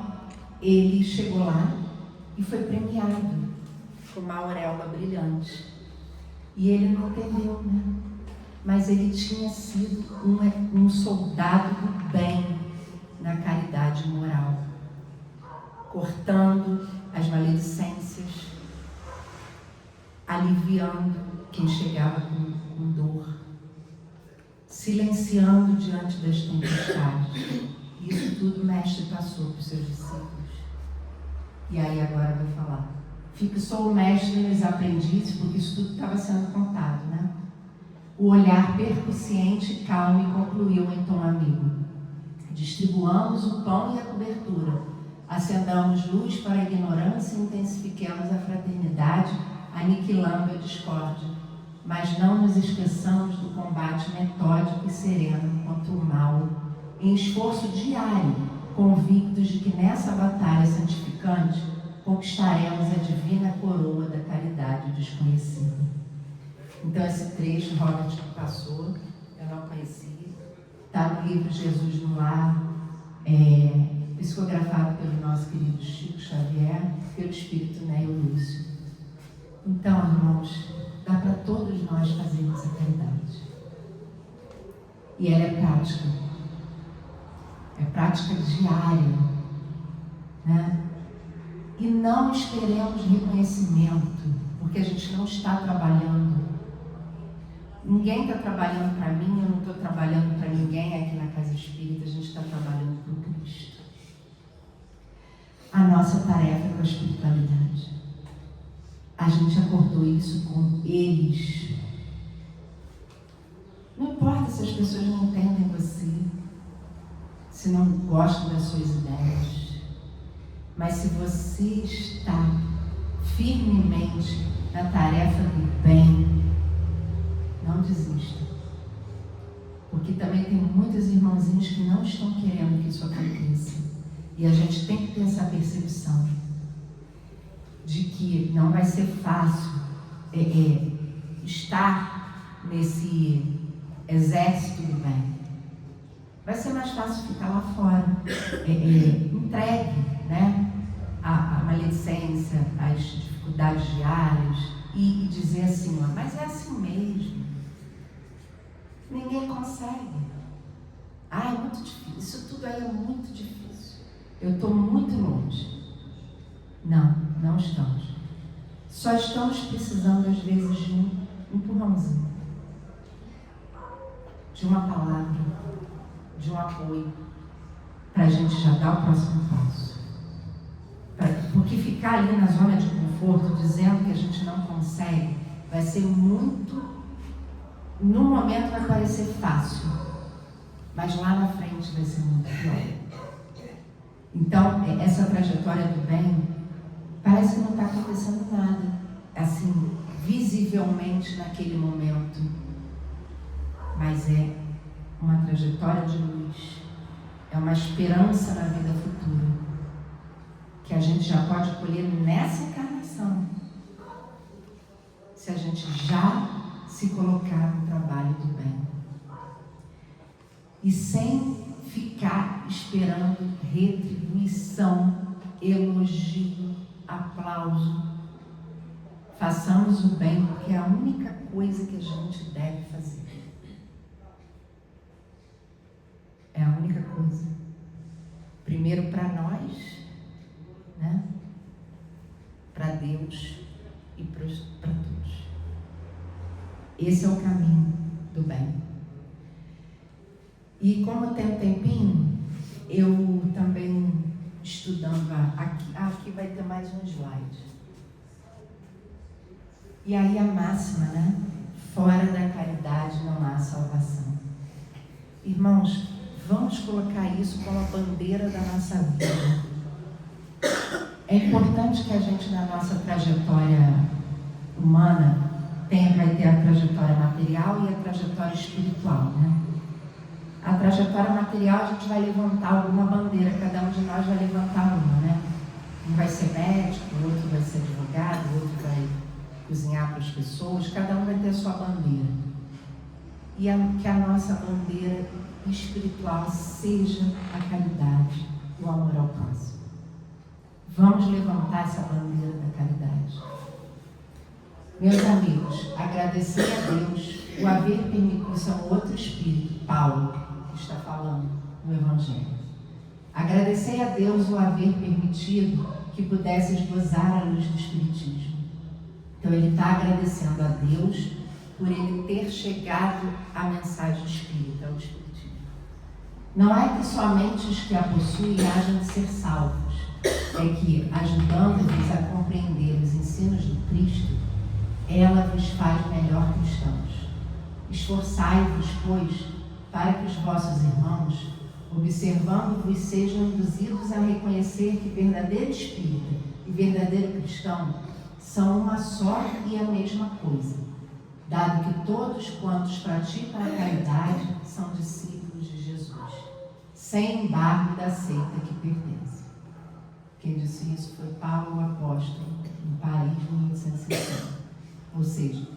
[SPEAKER 3] ele chegou lá e foi premiado com uma auréola brilhante. E ele não entendeu, Mas ele tinha sido um soldado do bem na caridade moral, cortando as maledicências, aliviando quem chegava com dor, silenciando diante das tempestades. Isso tudo o mestre passou para os seus discípulos. E aí agora vai falar. Fixou o mestre nos aprendizes, porque isso tudo estava sendo contado, né? O olhar percussiente, calmo, e concluiu em tom amigo. Distribuamos o pão e a cobertura. Acendamos luz para a ignorância e intensifiquemos a fraternidade, aniquilando a discórdia. Mas não nos esqueçamos do combate metódico e sereno contra o mal, em esforço diário, convictos de que nessa batalha santificante conquistaremos a divina coroa da caridade desconhecida. Então esse trecho, Robert passou, eu não conhecia, está no livro Jesus no Lar, psicografado pelo nosso querido Chico Xavier, pelo Espírito Neio Lúcio. Então, irmãos, dá para todos nós fazermos a caridade. E ela é prática. É prática diária, né? E não esperemos reconhecimento, porque a gente não está trabalhando. Ninguém está trabalhando para mim, eu não estou trabalhando para ninguém aqui na Casa Espírita, a gente está trabalhando para o Cristo. A nossa tarefa é com a espiritualidade. A gente acordou isso com eles. Não importa se as pessoas não entendem você, se não gostam das suas ideias, mas se você está firmemente na tarefa do bem, não desista. Porque também tem muitos irmãozinhos que não estão querendo que isso aconteça. E a gente tem que ter essa percepção de que não vai ser fácil estar nesse exército do bem. Vai ser mais fácil ficar lá fora, entregue, né, a maledicência, as dificuldades diárias e dizer assim, ó, mas é assim mesmo. Ninguém consegue. É muito difícil. Isso tudo aí é muito difícil. Eu estou muito longe. Não estamos. Só estamos precisando, às vezes, de um empurrãozinho, de uma palavra, de um apoio, para a gente já dar o próximo passo. Porque ficar ali na zona de conforto, dizendo que a gente não consegue, vai ser muito... No momento vai parecer fácil, mas lá na frente vai ser muito pior. Então, essa trajetória do bem, parece que não está acontecendo nada, assim, visivelmente naquele momento. Mas é uma trajetória de luz, é uma esperança na vida futura, que a gente já pode colher nessa encarnação, se a gente já se colocar no trabalho do bem. E sem ficar esperando retribuição, elogio, aplauso. Façamos o bem, porque é a única coisa que a gente deve fazer. É a única coisa. Primeiro para nós, né? Para Deus e para todos. Esse é o caminho do bem. E como tem um tempinho, eu também estudando aqui vai ter mais um slide. E aí a máxima, né? Fora da caridade não há salvação. Irmãos, vamos colocar isso como a bandeira da nossa vida. É importante que a gente, na nossa trajetória humana, vai ter a trajetória material e a trajetória espiritual, né? A trajetória material, a gente vai levantar alguma bandeira, cada um de nós vai levantar uma, né? Um vai ser médico, o outro vai ser advogado, o outro vai cozinhar para as pessoas, cada um vai ter a sua bandeira. E que a nossa bandeira espiritual seja a caridade, o amor ao próximo. Vamos levantar essa bandeira da caridade. Meus amigos, agradecer a Deus o haver permitido, isso é um outro espírito, Paulo, que está falando no Evangelho. Agradecer a Deus o haver permitido que pudesses gozar a luz do Espiritismo. Então ele está agradecendo a Deus por ele ter chegado à mensagem espírita, ao Espiritismo. Não é que somente os que a possuem hajam de ser salvos, é que, ajudando-vos a compreender os ensinos do Cristo, ela vos faz melhor cristãos. Esforçai-vos, pois, para que os vossos irmãos, observando-vos, sejam induzidos a reconhecer que verdadeiro espírita e verdadeiro cristão são uma só e a mesma coisa, dado que todos quantos praticam a caridade são discípulos de Jesus, sem embargo da seita que pertence. Quem disse isso foi Paulo, o apóstolo, em Paris, em 1850. Ou seja,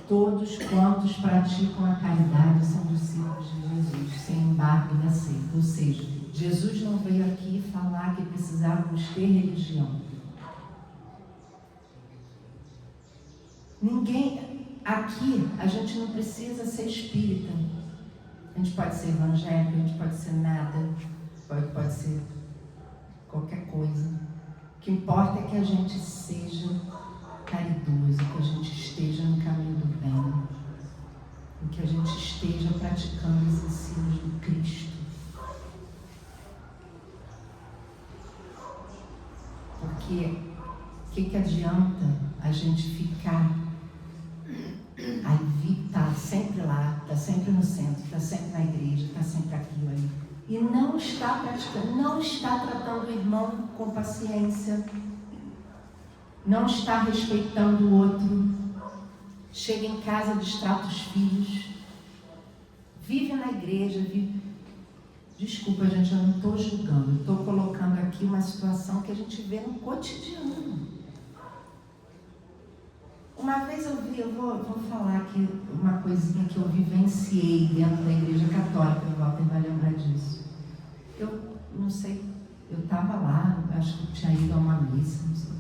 [SPEAKER 3] todos quantos praticam a caridade são discípulos de Jesus, sem embargo da seita. Ou seja, Jesus não veio aqui falar que precisávamos ter religião. Ninguém, aqui, a gente não precisa ser espírita. A gente pode ser evangélico, a gente pode ser nada, pode ser qualquer coisa. O que importa é que a gente seja caridoso, que a gente esteja no caminho do bem, que a gente esteja praticando os ensinos do Cristo. Porque o que adianta a gente ficar aí, tá sempre lá, tá sempre no centro, tá sempre na igreja, tá sempre aquilo ali, e não está praticando, não está tratando o irmão com paciência, não está respeitando o outro, chega em casa, distrata os filhos, vive na igreja, vive... Desculpa, gente, eu não estou julgando, estou colocando aqui uma situação que a gente vê no cotidiano. Uma vez eu vou falar aqui uma coisinha que eu vivenciei dentro da igreja católica, o Walter vai lembrar disso. Eu não sei, eu estava lá, acho que eu tinha ido a uma missa, não sei.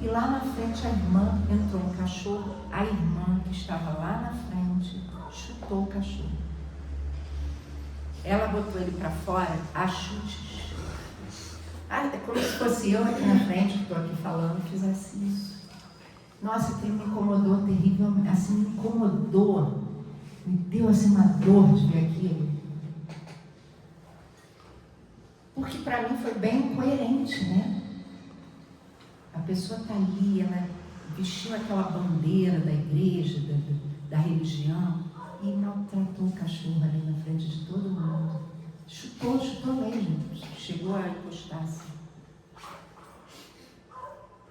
[SPEAKER 3] E lá na frente a irmã, entrou um cachorro, a irmã que estava lá na frente chutou o cachorro. Ela botou ele para fora a chutes. É como se fosse eu aqui na frente, que estou aqui falando, fizesse isso. Nossa, aquilo me incomodou terrivelmente, assim, me incomodou, me deu assim uma dor de ver aquilo. Porque para mim foi bem incoerente, né? A pessoa está ali, ela vestiu aquela bandeira da igreja, da religião, e maltratou o cachorro ali na frente de todo mundo. Chutou mesmo, chegou a encostar-se.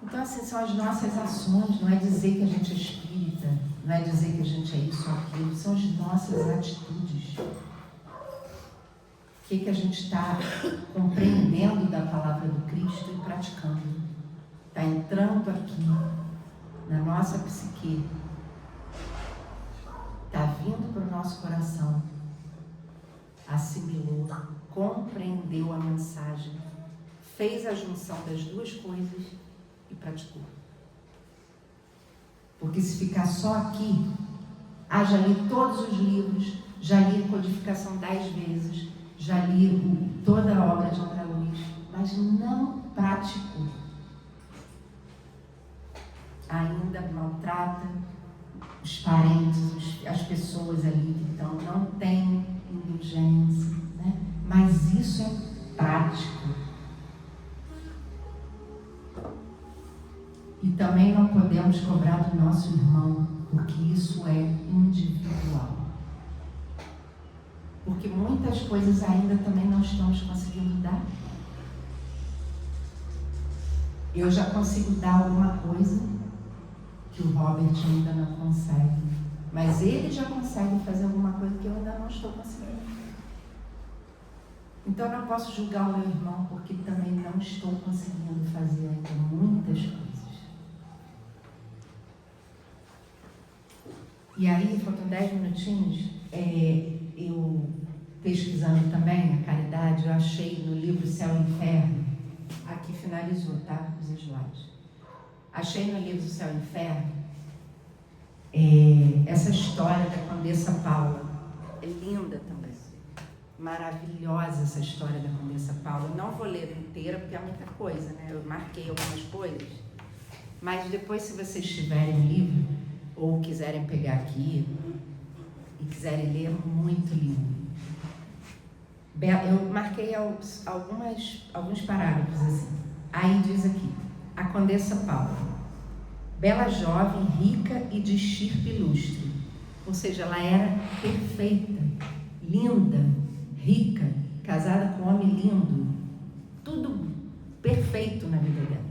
[SPEAKER 3] Então, assim, são as nossas ações, não é dizer que a gente é espírita, não é dizer que a gente é isso ou aquilo, são as nossas atitudes. O que a gente está compreendendo da palavra do Cristo e praticando. Está entrando aqui na nossa psique, está vindo para o nosso coração, assimilou, compreendeu a mensagem, fez a junção das duas coisas e praticou. Porque se ficar só aqui, já li todos os livros, já li a codificação 10 vezes, já li toda a obra de André Luiz, mas não praticou. Ainda maltrata os parentes, as pessoas ali que estão, não tem indulgência, né? Mas isso é prático. E também não podemos cobrar do nosso irmão, porque isso é individual. Porque muitas coisas ainda também não estamos conseguindo dar. Eu já consigo dar alguma coisa que o Robert ainda não consegue, mas ele já consegue fazer alguma coisa que eu ainda não estou conseguindo. Então eu não posso julgar o meu irmão, porque também não estou conseguindo fazer ainda muitas coisas. E aí, faltam 10 minutinhos, eu pesquisando também a caridade, eu achei no livro Céu e Inferno, aqui finalizou, tá? Os slides. Achei no livro Céu e Inferno essa história da Condessa Paula. É linda também. Maravilhosa essa história da Condessa Paula. Não vou ler inteira porque é muita coisa, né? Eu marquei algumas coisas. Mas depois, se vocês tiverem o livro, ou quiserem pegar aqui e quiserem ler, é muito lindo. Eu marquei alguns parágrafos assim. Aí diz aqui, a Condessa Paula, bela jovem, rica e de estirpe ilustre. Ou seja, ela era perfeita, linda, rica, casada com um homem lindo, tudo perfeito na vida dela.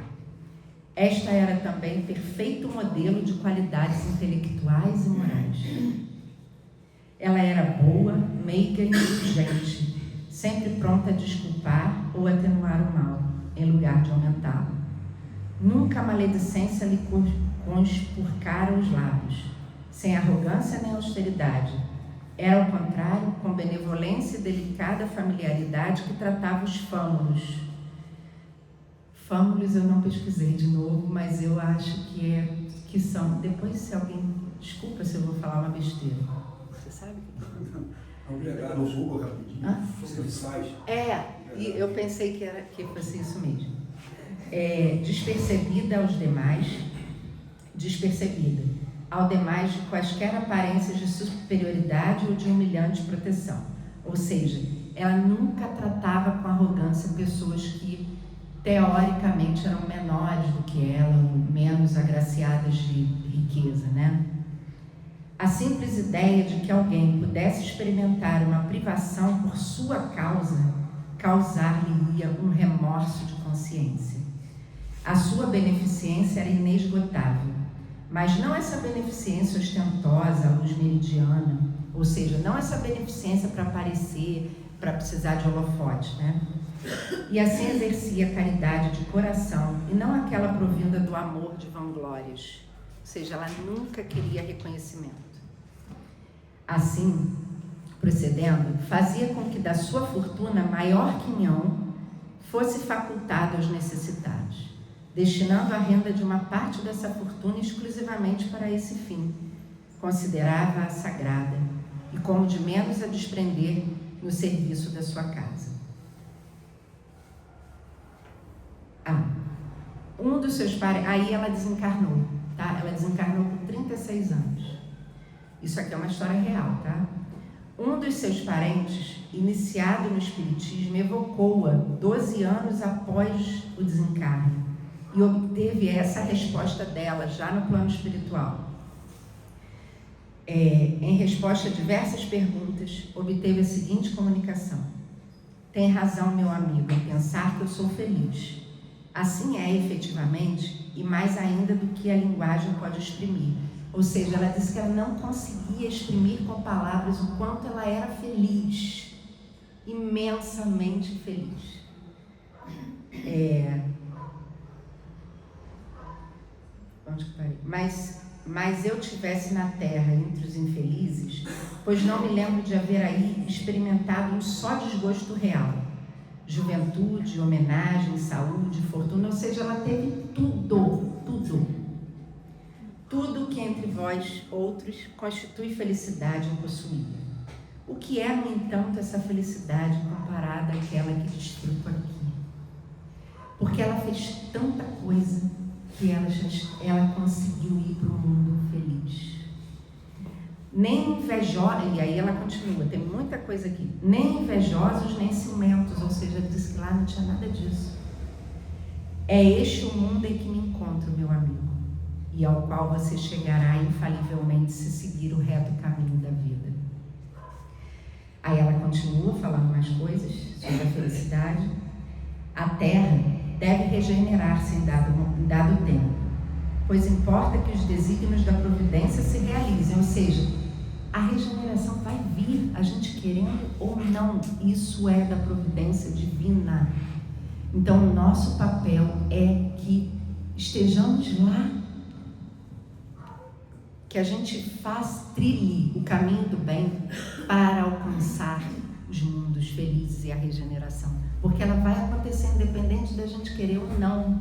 [SPEAKER 3] Esta era também perfeito modelo de qualidades intelectuais e morais. Ela era boa, meiga e indulgente, sempre pronta a desculpar ou atenuar o mal, em lugar de aumentá-lo. Nunca a maledicência lhe conspurcara os lábios, sem arrogância nem austeridade. Era, ao contrário, com benevolência e delicada familiaridade que tratava os fâmulos. Fâmulos eu não pesquisei de novo, mas eu acho que são... Depois, se alguém... Desculpa se eu vou falar uma besteira. Você sabe?
[SPEAKER 5] Vamos pegar no Google rapidinho. Serviçais.
[SPEAKER 3] E eu pensei que fosse isso mesmo. Despercebida aos demais, ao demais de quaisquer aparências de superioridade ou de humilhante proteção. Ou seja, ela nunca tratava com arrogância pessoas que teoricamente eram menores do que ela, ou menos agraciadas de riqueza, né? A simples ideia de que alguém pudesse experimentar uma privação por sua causa, causar-lhe-ia um remorso de consciência. A sua beneficência era inesgotável, mas não essa beneficência ostentosa, à luz meridiana, ou seja, não essa beneficência para aparecer, para precisar de holofote, né? E assim exercia a caridade de coração e não aquela provinda do amor de vanglórias, ou seja, ela nunca queria reconhecimento. Assim, procedendo, fazia com que da sua fortuna maior quinhão fosse facultado aos necessitados, destinando a renda de uma parte dessa fortuna exclusivamente para esse fim. Considerava-a sagrada e como de menos a desprender no serviço da sua casa. Um dos seus parentes, aí ela desencarnou, tá? Ela desencarnou com 36 anos. Isso aqui é uma história real, tá? Um dos seus parentes, iniciado no espiritismo, evocou-a 12 anos após o desencarne e obteve essa resposta dela já no plano espiritual. Em resposta a diversas perguntas, obteve a seguinte comunicação: tem razão, meu amigo, em pensar que eu sou feliz. Assim é efetivamente, e mais ainda do que a linguagem pode exprimir. Ou seja, ela disse que ela não conseguia exprimir com palavras o quanto ela era feliz, imensamente feliz. Onde que parei? Mas eu tivesse na terra entre os infelizes, pois não me lembro de haver aí experimentado um só desgosto real. Juventude, homenagem, saúde, fortuna, ou seja, ela teve tudo. Tudo que entre vós, outros, constitui felicidade ou possuía. O que é, no entanto, essa felicidade comparada àquela que desfruto aqui? Porque ela fez tanta coisa que ela conseguiu ir para o mundo feliz. Nem invejosos, e aí ela continua, tem muita coisa aqui, nem invejosos, nem ciumentos, ou seja, diz que lá não tinha nada disso. É este o mundo em que me encontro, meu amigo, e ao qual você chegará infalivelmente se seguir o reto caminho da vida. Aí ela continua falando mais coisas sobre a felicidade. A terra deve regenerar-se em dado tempo, pois importa que os desígnios da providência se realizem, ou seja, a regeneração vai vir, a gente querendo ou não, isso é da providência divina. Então o nosso papel é que estejamos lá, que a gente trilhe o caminho do bem para alcançar os mundos felizes e a regeneração, porque ela vai acontecer independente da gente querer ou não.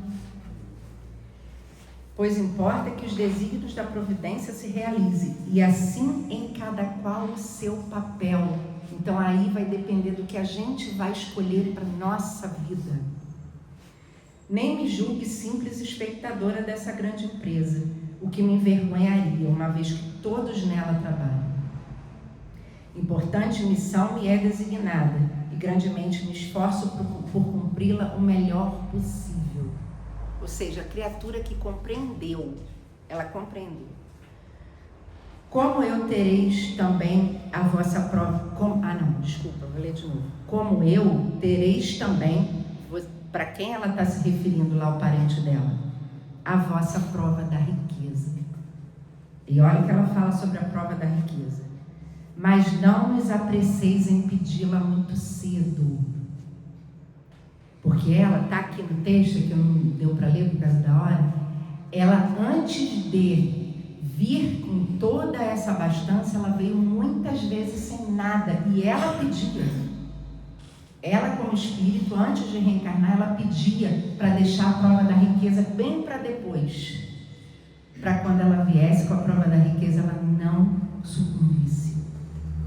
[SPEAKER 3] Pois importa que os desígnios da providência se realizem, e assim em cada qual o seu papel. Então aí vai depender do que a gente vai escolher para nossa vida. Nem me julgue simples espectadora dessa grande empresa, o que me envergonharia, uma vez que todos nela trabalham. Importante missão me é designada, e grandemente me esforço por cumpri-la o melhor possível. ou seja, a criatura que compreendeu, ela compreendeu. Como eu tereis também a vossa prova... vou ler de novo. Como eu tereis também, para quem ela está se referindo lá, o parente dela, a vossa prova da riqueza. E olha que ela fala sobre a prova da riqueza. Mas não nos apresseis em pedi-la muito cedo. Porque ela está aqui no texto, que não deu para ler por causa da hora, ela antes de vir com toda essa abastança, ela veio muitas vezes sem nada, e ela pedia. Ela, como espírito, antes de reencarnar, ela pedia para deixar a prova da riqueza bem para depois, para quando ela viesse com a prova da riqueza, ela não sucumbisse.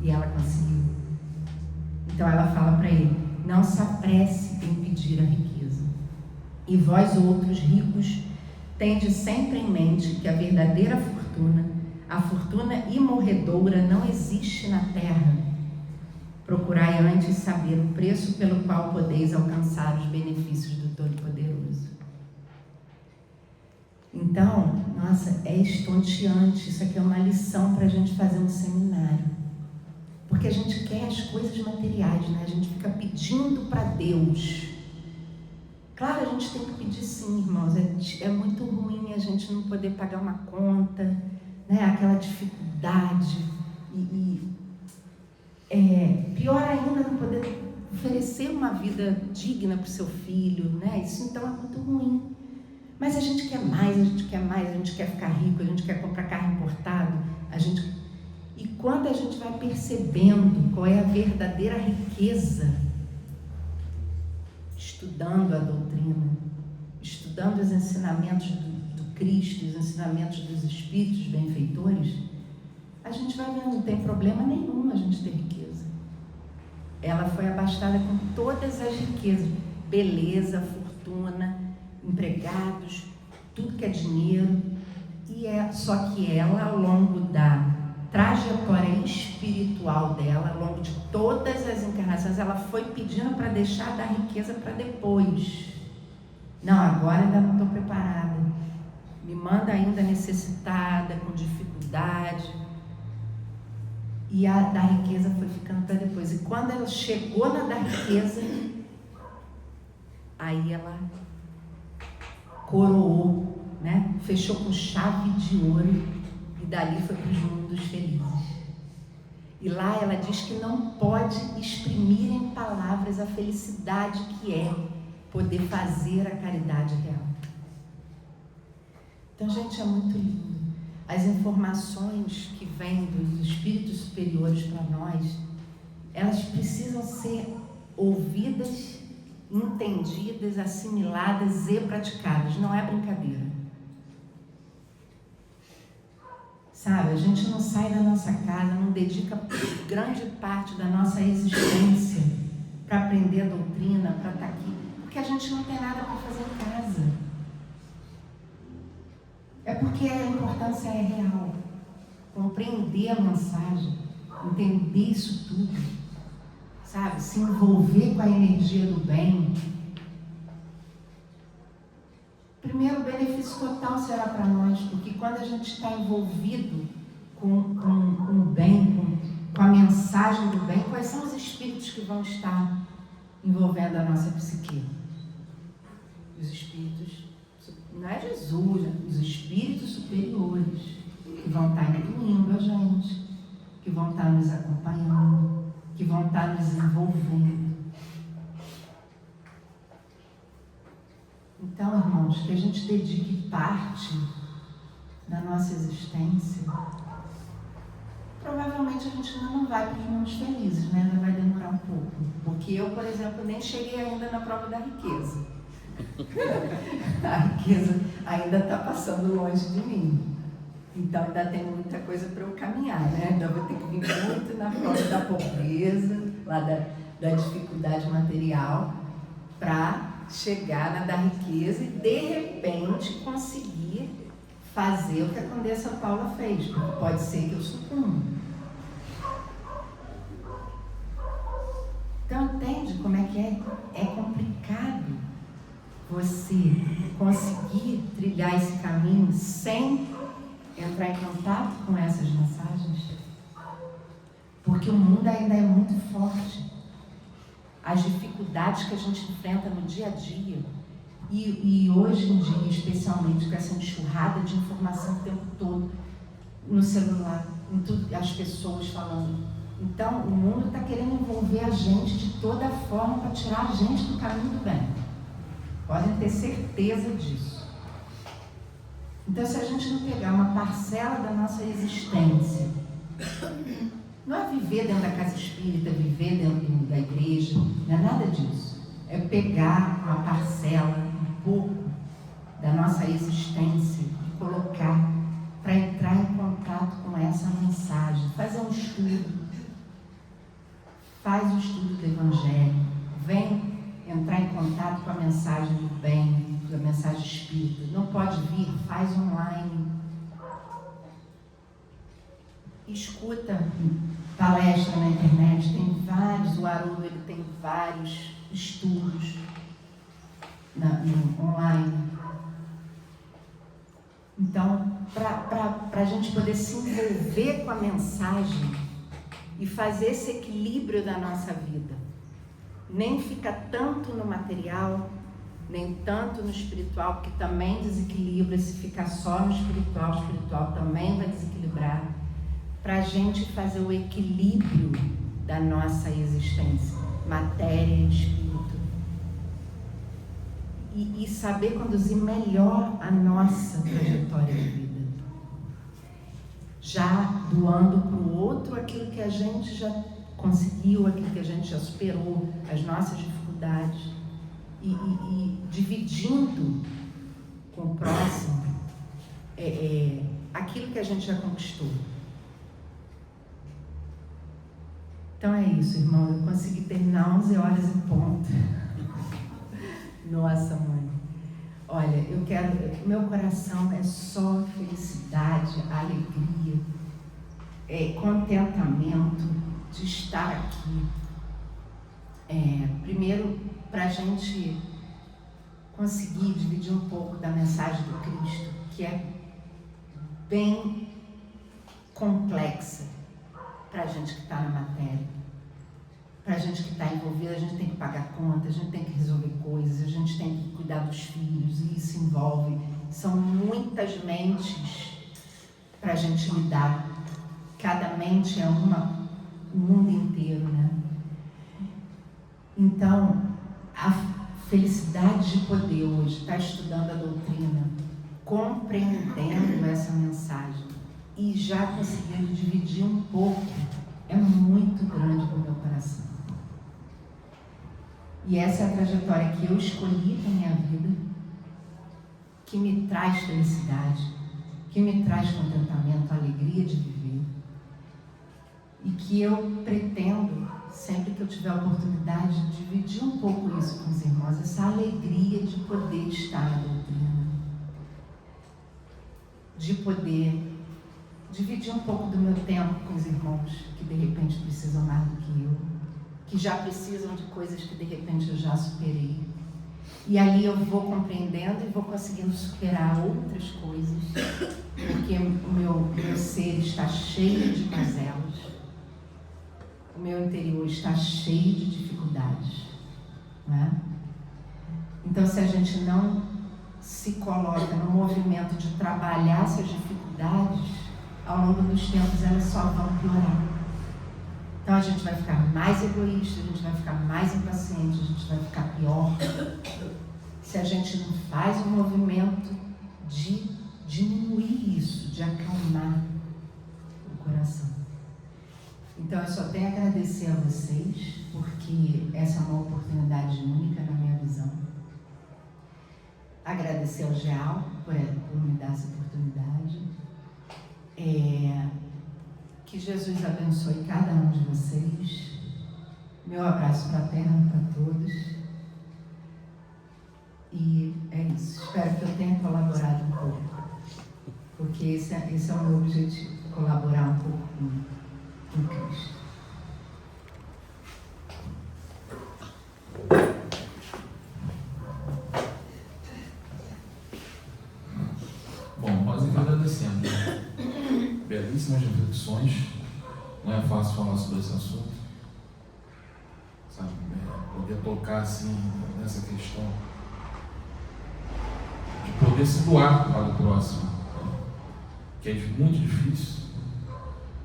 [SPEAKER 3] E ela conseguiu. Então ela fala para ele: não se apresse em pedir a riqueza. E vós outros ricos, tende sempre em mente que a verdadeira fortuna, a fortuna imorredoura, não existe na terra. Procurai antes saber o preço pelo qual podeis alcançar os benefícios do Todo-Poderoso. Então, nossa, é estonteante. Isso aqui é uma lição para a gente fazer um seminário. Porque a gente quer as coisas materiais, né? A gente fica pedindo para Deus. Claro, a gente tem que pedir sim, irmãos. É muito ruim a gente não poder pagar uma conta, né? Aquela dificuldade. Pior ainda, não poder oferecer uma vida digna para o seu filho, né? Isso então é muito ruim. Mas a gente quer mais, a gente quer ficar rico, a gente quer comprar carro importado, E quando a gente vai percebendo qual é a verdadeira riqueza, estudando a doutrina, estudando os ensinamentos do Cristo, os ensinamentos dos Espíritos benfeitores, a gente vai vendo, não tem problema nenhum a gente ter riqueza. Ela foi abastada com todas as riquezas, beleza, fortuna, empregados, tudo que é dinheiro, só que ela, ao longo da trajetória espiritual dela, ao longo de todas as encarnações, ela foi pedindo para deixar da riqueza para depois. Não, agora ainda não estou preparada. Me manda ainda necessitada, com dificuldade. E a da riqueza foi ficando para depois. E quando ela chegou na da riqueza, aí ela coroou, né? Fechou com chave de ouro e dali foi para os mundos felizes. E lá ela diz que não pode exprimir em palavras a felicidade que é poder fazer a caridade real. Então, gente, é muito lindo. As informações que vêm dos espíritos superiores para nós, elas precisam ser ouvidas, entendidas, assimiladas e praticadas. Não é brincadeira. Sabe, a gente não sai da nossa casa, não dedica grande parte da nossa existência para aprender a doutrina, para estar aqui, porque a gente não tem nada para fazer em casa. É porque a importância é real. Compreender a mensagem, entender isso tudo, sabe? Se envolver com a energia do bem. Primeiro, o benefício total será para nós, porque quando a gente está envolvido com o bem, com a mensagem do bem, quais são os espíritos que vão estar envolvendo a nossa psique? Os espíritos, não é Jesus, os espíritos superiores, que vão estar incluindo a gente, que vão estar nos acompanhando, que vão estar nos envolvendo. Então, irmãos, que a gente dedique parte da nossa existência. Provavelmente a gente ainda não vai para os mundos felizes, né? Ainda vai demorar um pouco. Porque eu, por exemplo, nem cheguei ainda na prova da riqueza. A riqueza ainda está passando longe de mim. Então ainda tem muita coisa para eu caminhar, né? Ainda vou ter que vir muito na prova da pobreza, lá da dificuldade material, para chegar na da riqueza e de repente conseguir fazer o que a Condessa Paula fez, porque pode ser que eu sucumba. Então entende como é que é complicado você conseguir trilhar esse caminho sem entrar em contato com essas mensagens? Porque o mundo ainda é muito forte. As dificuldades que a gente enfrenta no dia a dia, e hoje em dia, especialmente com essa enxurrada de informação o tempo todo, no celular, em tudo, as pessoas falando. Então, o mundo está querendo envolver a gente de toda forma para tirar a gente do caminho do bem. Podem ter certeza disso. Então, se a gente não pegar uma parcela da nossa existência, não é viver dentro da casa espírita, viver dentro da igreja, não é nada disso. É pegar uma parcela, um pouco da nossa existência e colocar para entrar em contato com essa mensagem. Fazer um estudo. Faz o estudo do Evangelho. Vem entrar em contato com a mensagem do bem, da mensagem espírita. Não pode vir, faz online. Escuta palestra na internet, tem vários, o Haroldo ele tem vários estudos online. Então, para a gente poder se envolver com a mensagem e fazer esse equilíbrio da nossa vida, nem fica tanto no material, nem tanto no espiritual, porque também desequilibra. Se ficar só no espiritual, o espiritual também vai desequilibrar, para a gente fazer o equilíbrio da nossa existência, matéria e espírito, e saber conduzir melhor a nossa trajetória de vida, já doando para o outro aquilo que a gente já conseguiu, aquilo que a gente já superou, as nossas dificuldades, e dividindo com o próximo aquilo que a gente já conquistou. Então é isso, irmão, eu consegui terminar 11 horas em ponto. Nossa, mãe. Olha, eu quero, meu coração é só felicidade, alegria, contentamento de estar aqui. Primeiro, para a gente conseguir dividir um pouco da mensagem do Cristo, que é bem complexa para a gente que está na matéria. Para a gente que está envolvida, a gente tem que pagar conta, a gente tem que resolver coisas, a gente tem que cuidar dos filhos, e isso envolve, são muitas mentes para a gente lidar. Cada mente é o mundo inteiro, né? Então, a felicidade de poder hoje estar estudando a doutrina, compreendendo essa mensagem e já conseguindo dividir um pouco, é muito grande para o meu coração. E essa é a trajetória que eu escolhi para a minha vida, que me traz felicidade, que me traz contentamento, alegria de viver, e que eu pretendo, sempre que eu tiver a oportunidade, dividir um pouco isso com os irmãos, essa alegria de poder estar na doutrina, de poder dividir um pouco do meu tempo com os irmãos que de repente precisam mais do que eu, que já precisam de coisas que de repente eu já superei. E ali eu vou compreendendo e vou conseguindo superar outras coisas, porque o meu ser está cheio de mazelas, o meu interior está cheio de dificuldades, não é? Então, se a gente não se coloca no movimento de trabalhar essas dificuldades, ao longo dos tempos elas só vão piorar. Então a gente vai ficar mais egoísta, a gente vai ficar mais impaciente, a gente vai ficar pior, se a gente não faz um movimento de diminuir isso, de acalmar o coração. Então eu só tenho a agradecer a vocês, porque essa é uma oportunidade única na minha visão. Agradecer ao Geal por me dar essa oportunidade. Que Jesus abençoe cada um de vocês. Meu abraço fraterno para todos. E é isso. Espero que eu tenha colaborado um pouco, porque esse é o meu objetivo, colaborar um pouco com Cristo.
[SPEAKER 1] belíssimas reflexões. Não é fácil falar sobre esse assunto, sabe? Poder tocar assim nessa questão de poder se doar para o próximo, que é muito difícil.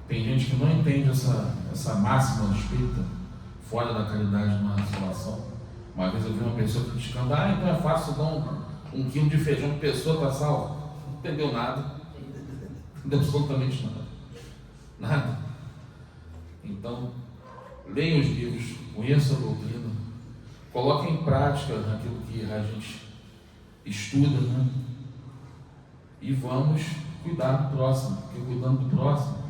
[SPEAKER 1] Tem gente que não entende essa máxima espírita fora da caridade numa situação. Uma vez eu vi uma pessoa criticando: então é fácil dar um quilo de feijão para a pessoa, está salvo. Não entendeu nada, não entendeu absolutamente nada. Nada. Então, leiam os livros, conheçam a doutrina, coloquem em prática aquilo que a gente estuda, né? E vamos cuidar do próximo, porque cuidando do próximo,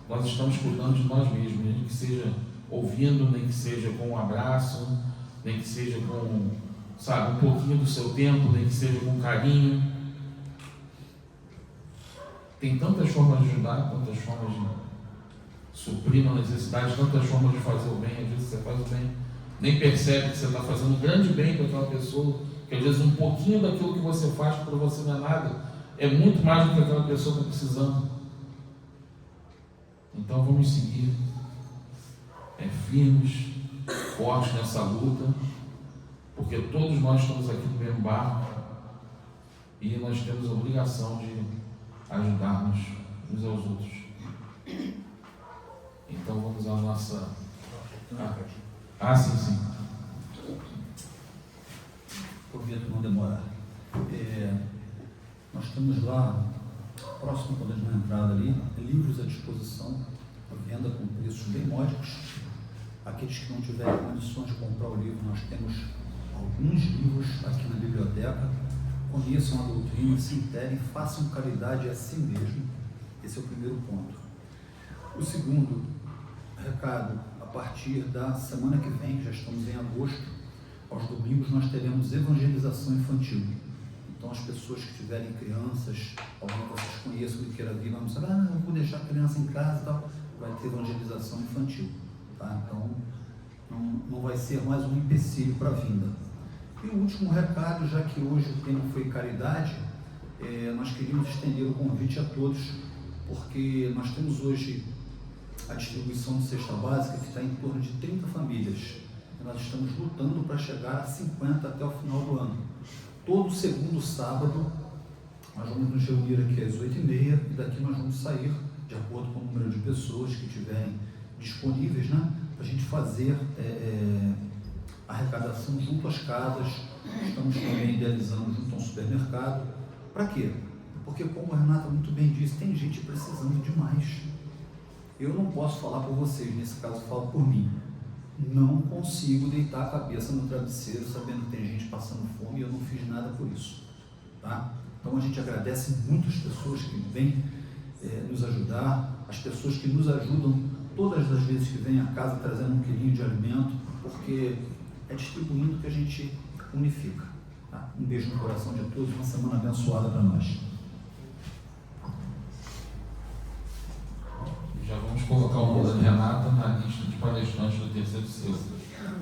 [SPEAKER 1] nós estamos cuidando de nós mesmos, nem que seja ouvindo, nem que seja com um abraço, nem que seja com, sabe, um pouquinho do seu tempo, nem que seja com carinho. Tem tantas formas de ajudar, tantas formas de suprir uma necessidade, tantas formas de fazer o bem. Às vezes você faz o bem, nem percebe que você está fazendo um grande bem para aquela pessoa, que às vezes um pouquinho daquilo que você faz para você não é nada, é muito mais do que aquela pessoa está precisando. Então vamos seguir firmes, fortes nessa luta, porque todos nós estamos aqui no mesmo barco e nós temos a obrigação de ajudarmos uns aos outros. Então vamos à nossa... sim.
[SPEAKER 2] Prometo não demorar. Nós temos lá, próximo quando a gente vai entrada ali, livros à disposição, à venda com preços bem módicos. Aqueles que não tiverem condições de comprar o livro, nós temos alguns livros aqui na biblioteca. Conheçam a doutrina, se interem, façam caridade a si mesmo. Esse é o primeiro ponto. O segundo recado: a partir da semana que vem, já estamos em agosto, aos domingos nós teremos evangelização infantil. Então as pessoas que tiverem crianças, alguém que vocês conheçam e queira vir, vamos dizer: não vou deixar a criança em casa e tal, vai ter evangelização infantil. Tá? Então não vai ser mais um empecilho para a vinda. E o último recado, já que hoje o tema foi caridade, nós queríamos estender o convite a todos, porque nós temos hoje a distribuição de cesta básica que está em torno de 30 famílias. E nós estamos lutando para chegar a 50 até o final do ano. Todo segundo sábado, nós vamos nos reunir aqui às 8h30 e daqui nós vamos sair, de acordo com o número de pessoas que estiverem disponíveis, né, para a gente fazer a arrecadação junto às casas. Estamos também idealizando junto a um supermercado. Para quê? Porque, como a Renata muito bem disse, tem gente precisando demais. Eu não posso falar por vocês, nesse caso eu falo por mim. Não consigo deitar a cabeça no travesseiro sabendo que tem gente passando fome e eu não fiz nada por isso. Tá? Então a gente agradece muito as pessoas que vêm nos ajudar, as pessoas que nos ajudam todas as vezes que vêm a casa trazendo um quilinho de alimento, porque é distribuindo que a gente unifica. Tá? Um beijo no coração de todos, uma semana abençoada para nós.
[SPEAKER 1] Já vamos colocar o nome da Renata na lista de palestrantes do terceiro ciclo,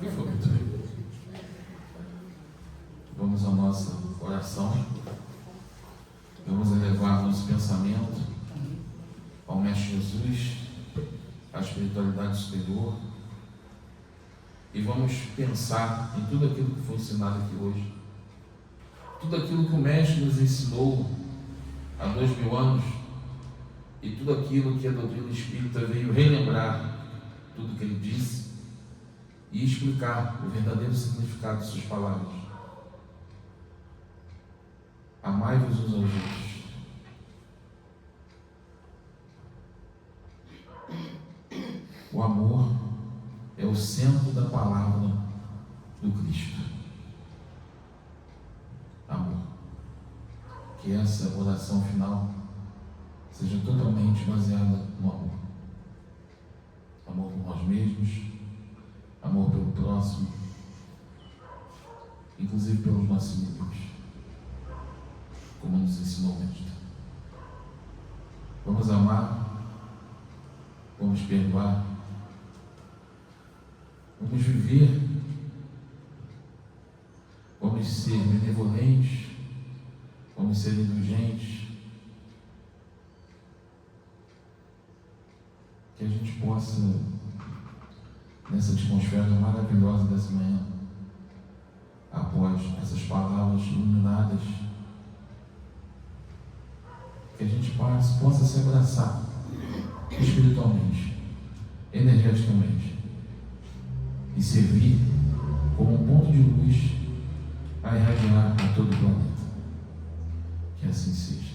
[SPEAKER 1] que foi muito bem. Vamos à nossa oração. Vamos elevar nosso pensamento ao Mestre Jesus, à espiritualidade superior, e vamos pensar em tudo aquilo que foi ensinado aqui hoje, tudo aquilo que o Mestre nos ensinou há 2000 anos, e tudo aquilo que a doutrina espírita veio relembrar, tudo que ele disse, e explicar o verdadeiro significado de suas palavras. Amai-vos uns aos outros. O amor é o centro da palavra do Cristo. Amor. Que essa oração final seja totalmente baseada no amor. Amor por nós mesmos, amor pelo próximo, inclusive pelos nossos inimigos, como nos ensinou o Mestre. Vamos amar, vamos perdoar, vamos viver, vamos ser benevolentes, vamos ser indulgentes, que a gente possa, nessa atmosfera maravilhosa dessa manhã, após essas palavras iluminadas, que a gente possa se abraçar espiritualmente, energeticamente, e servir como um ponto de luz a irradiar a todo o planeta. Que assim seja.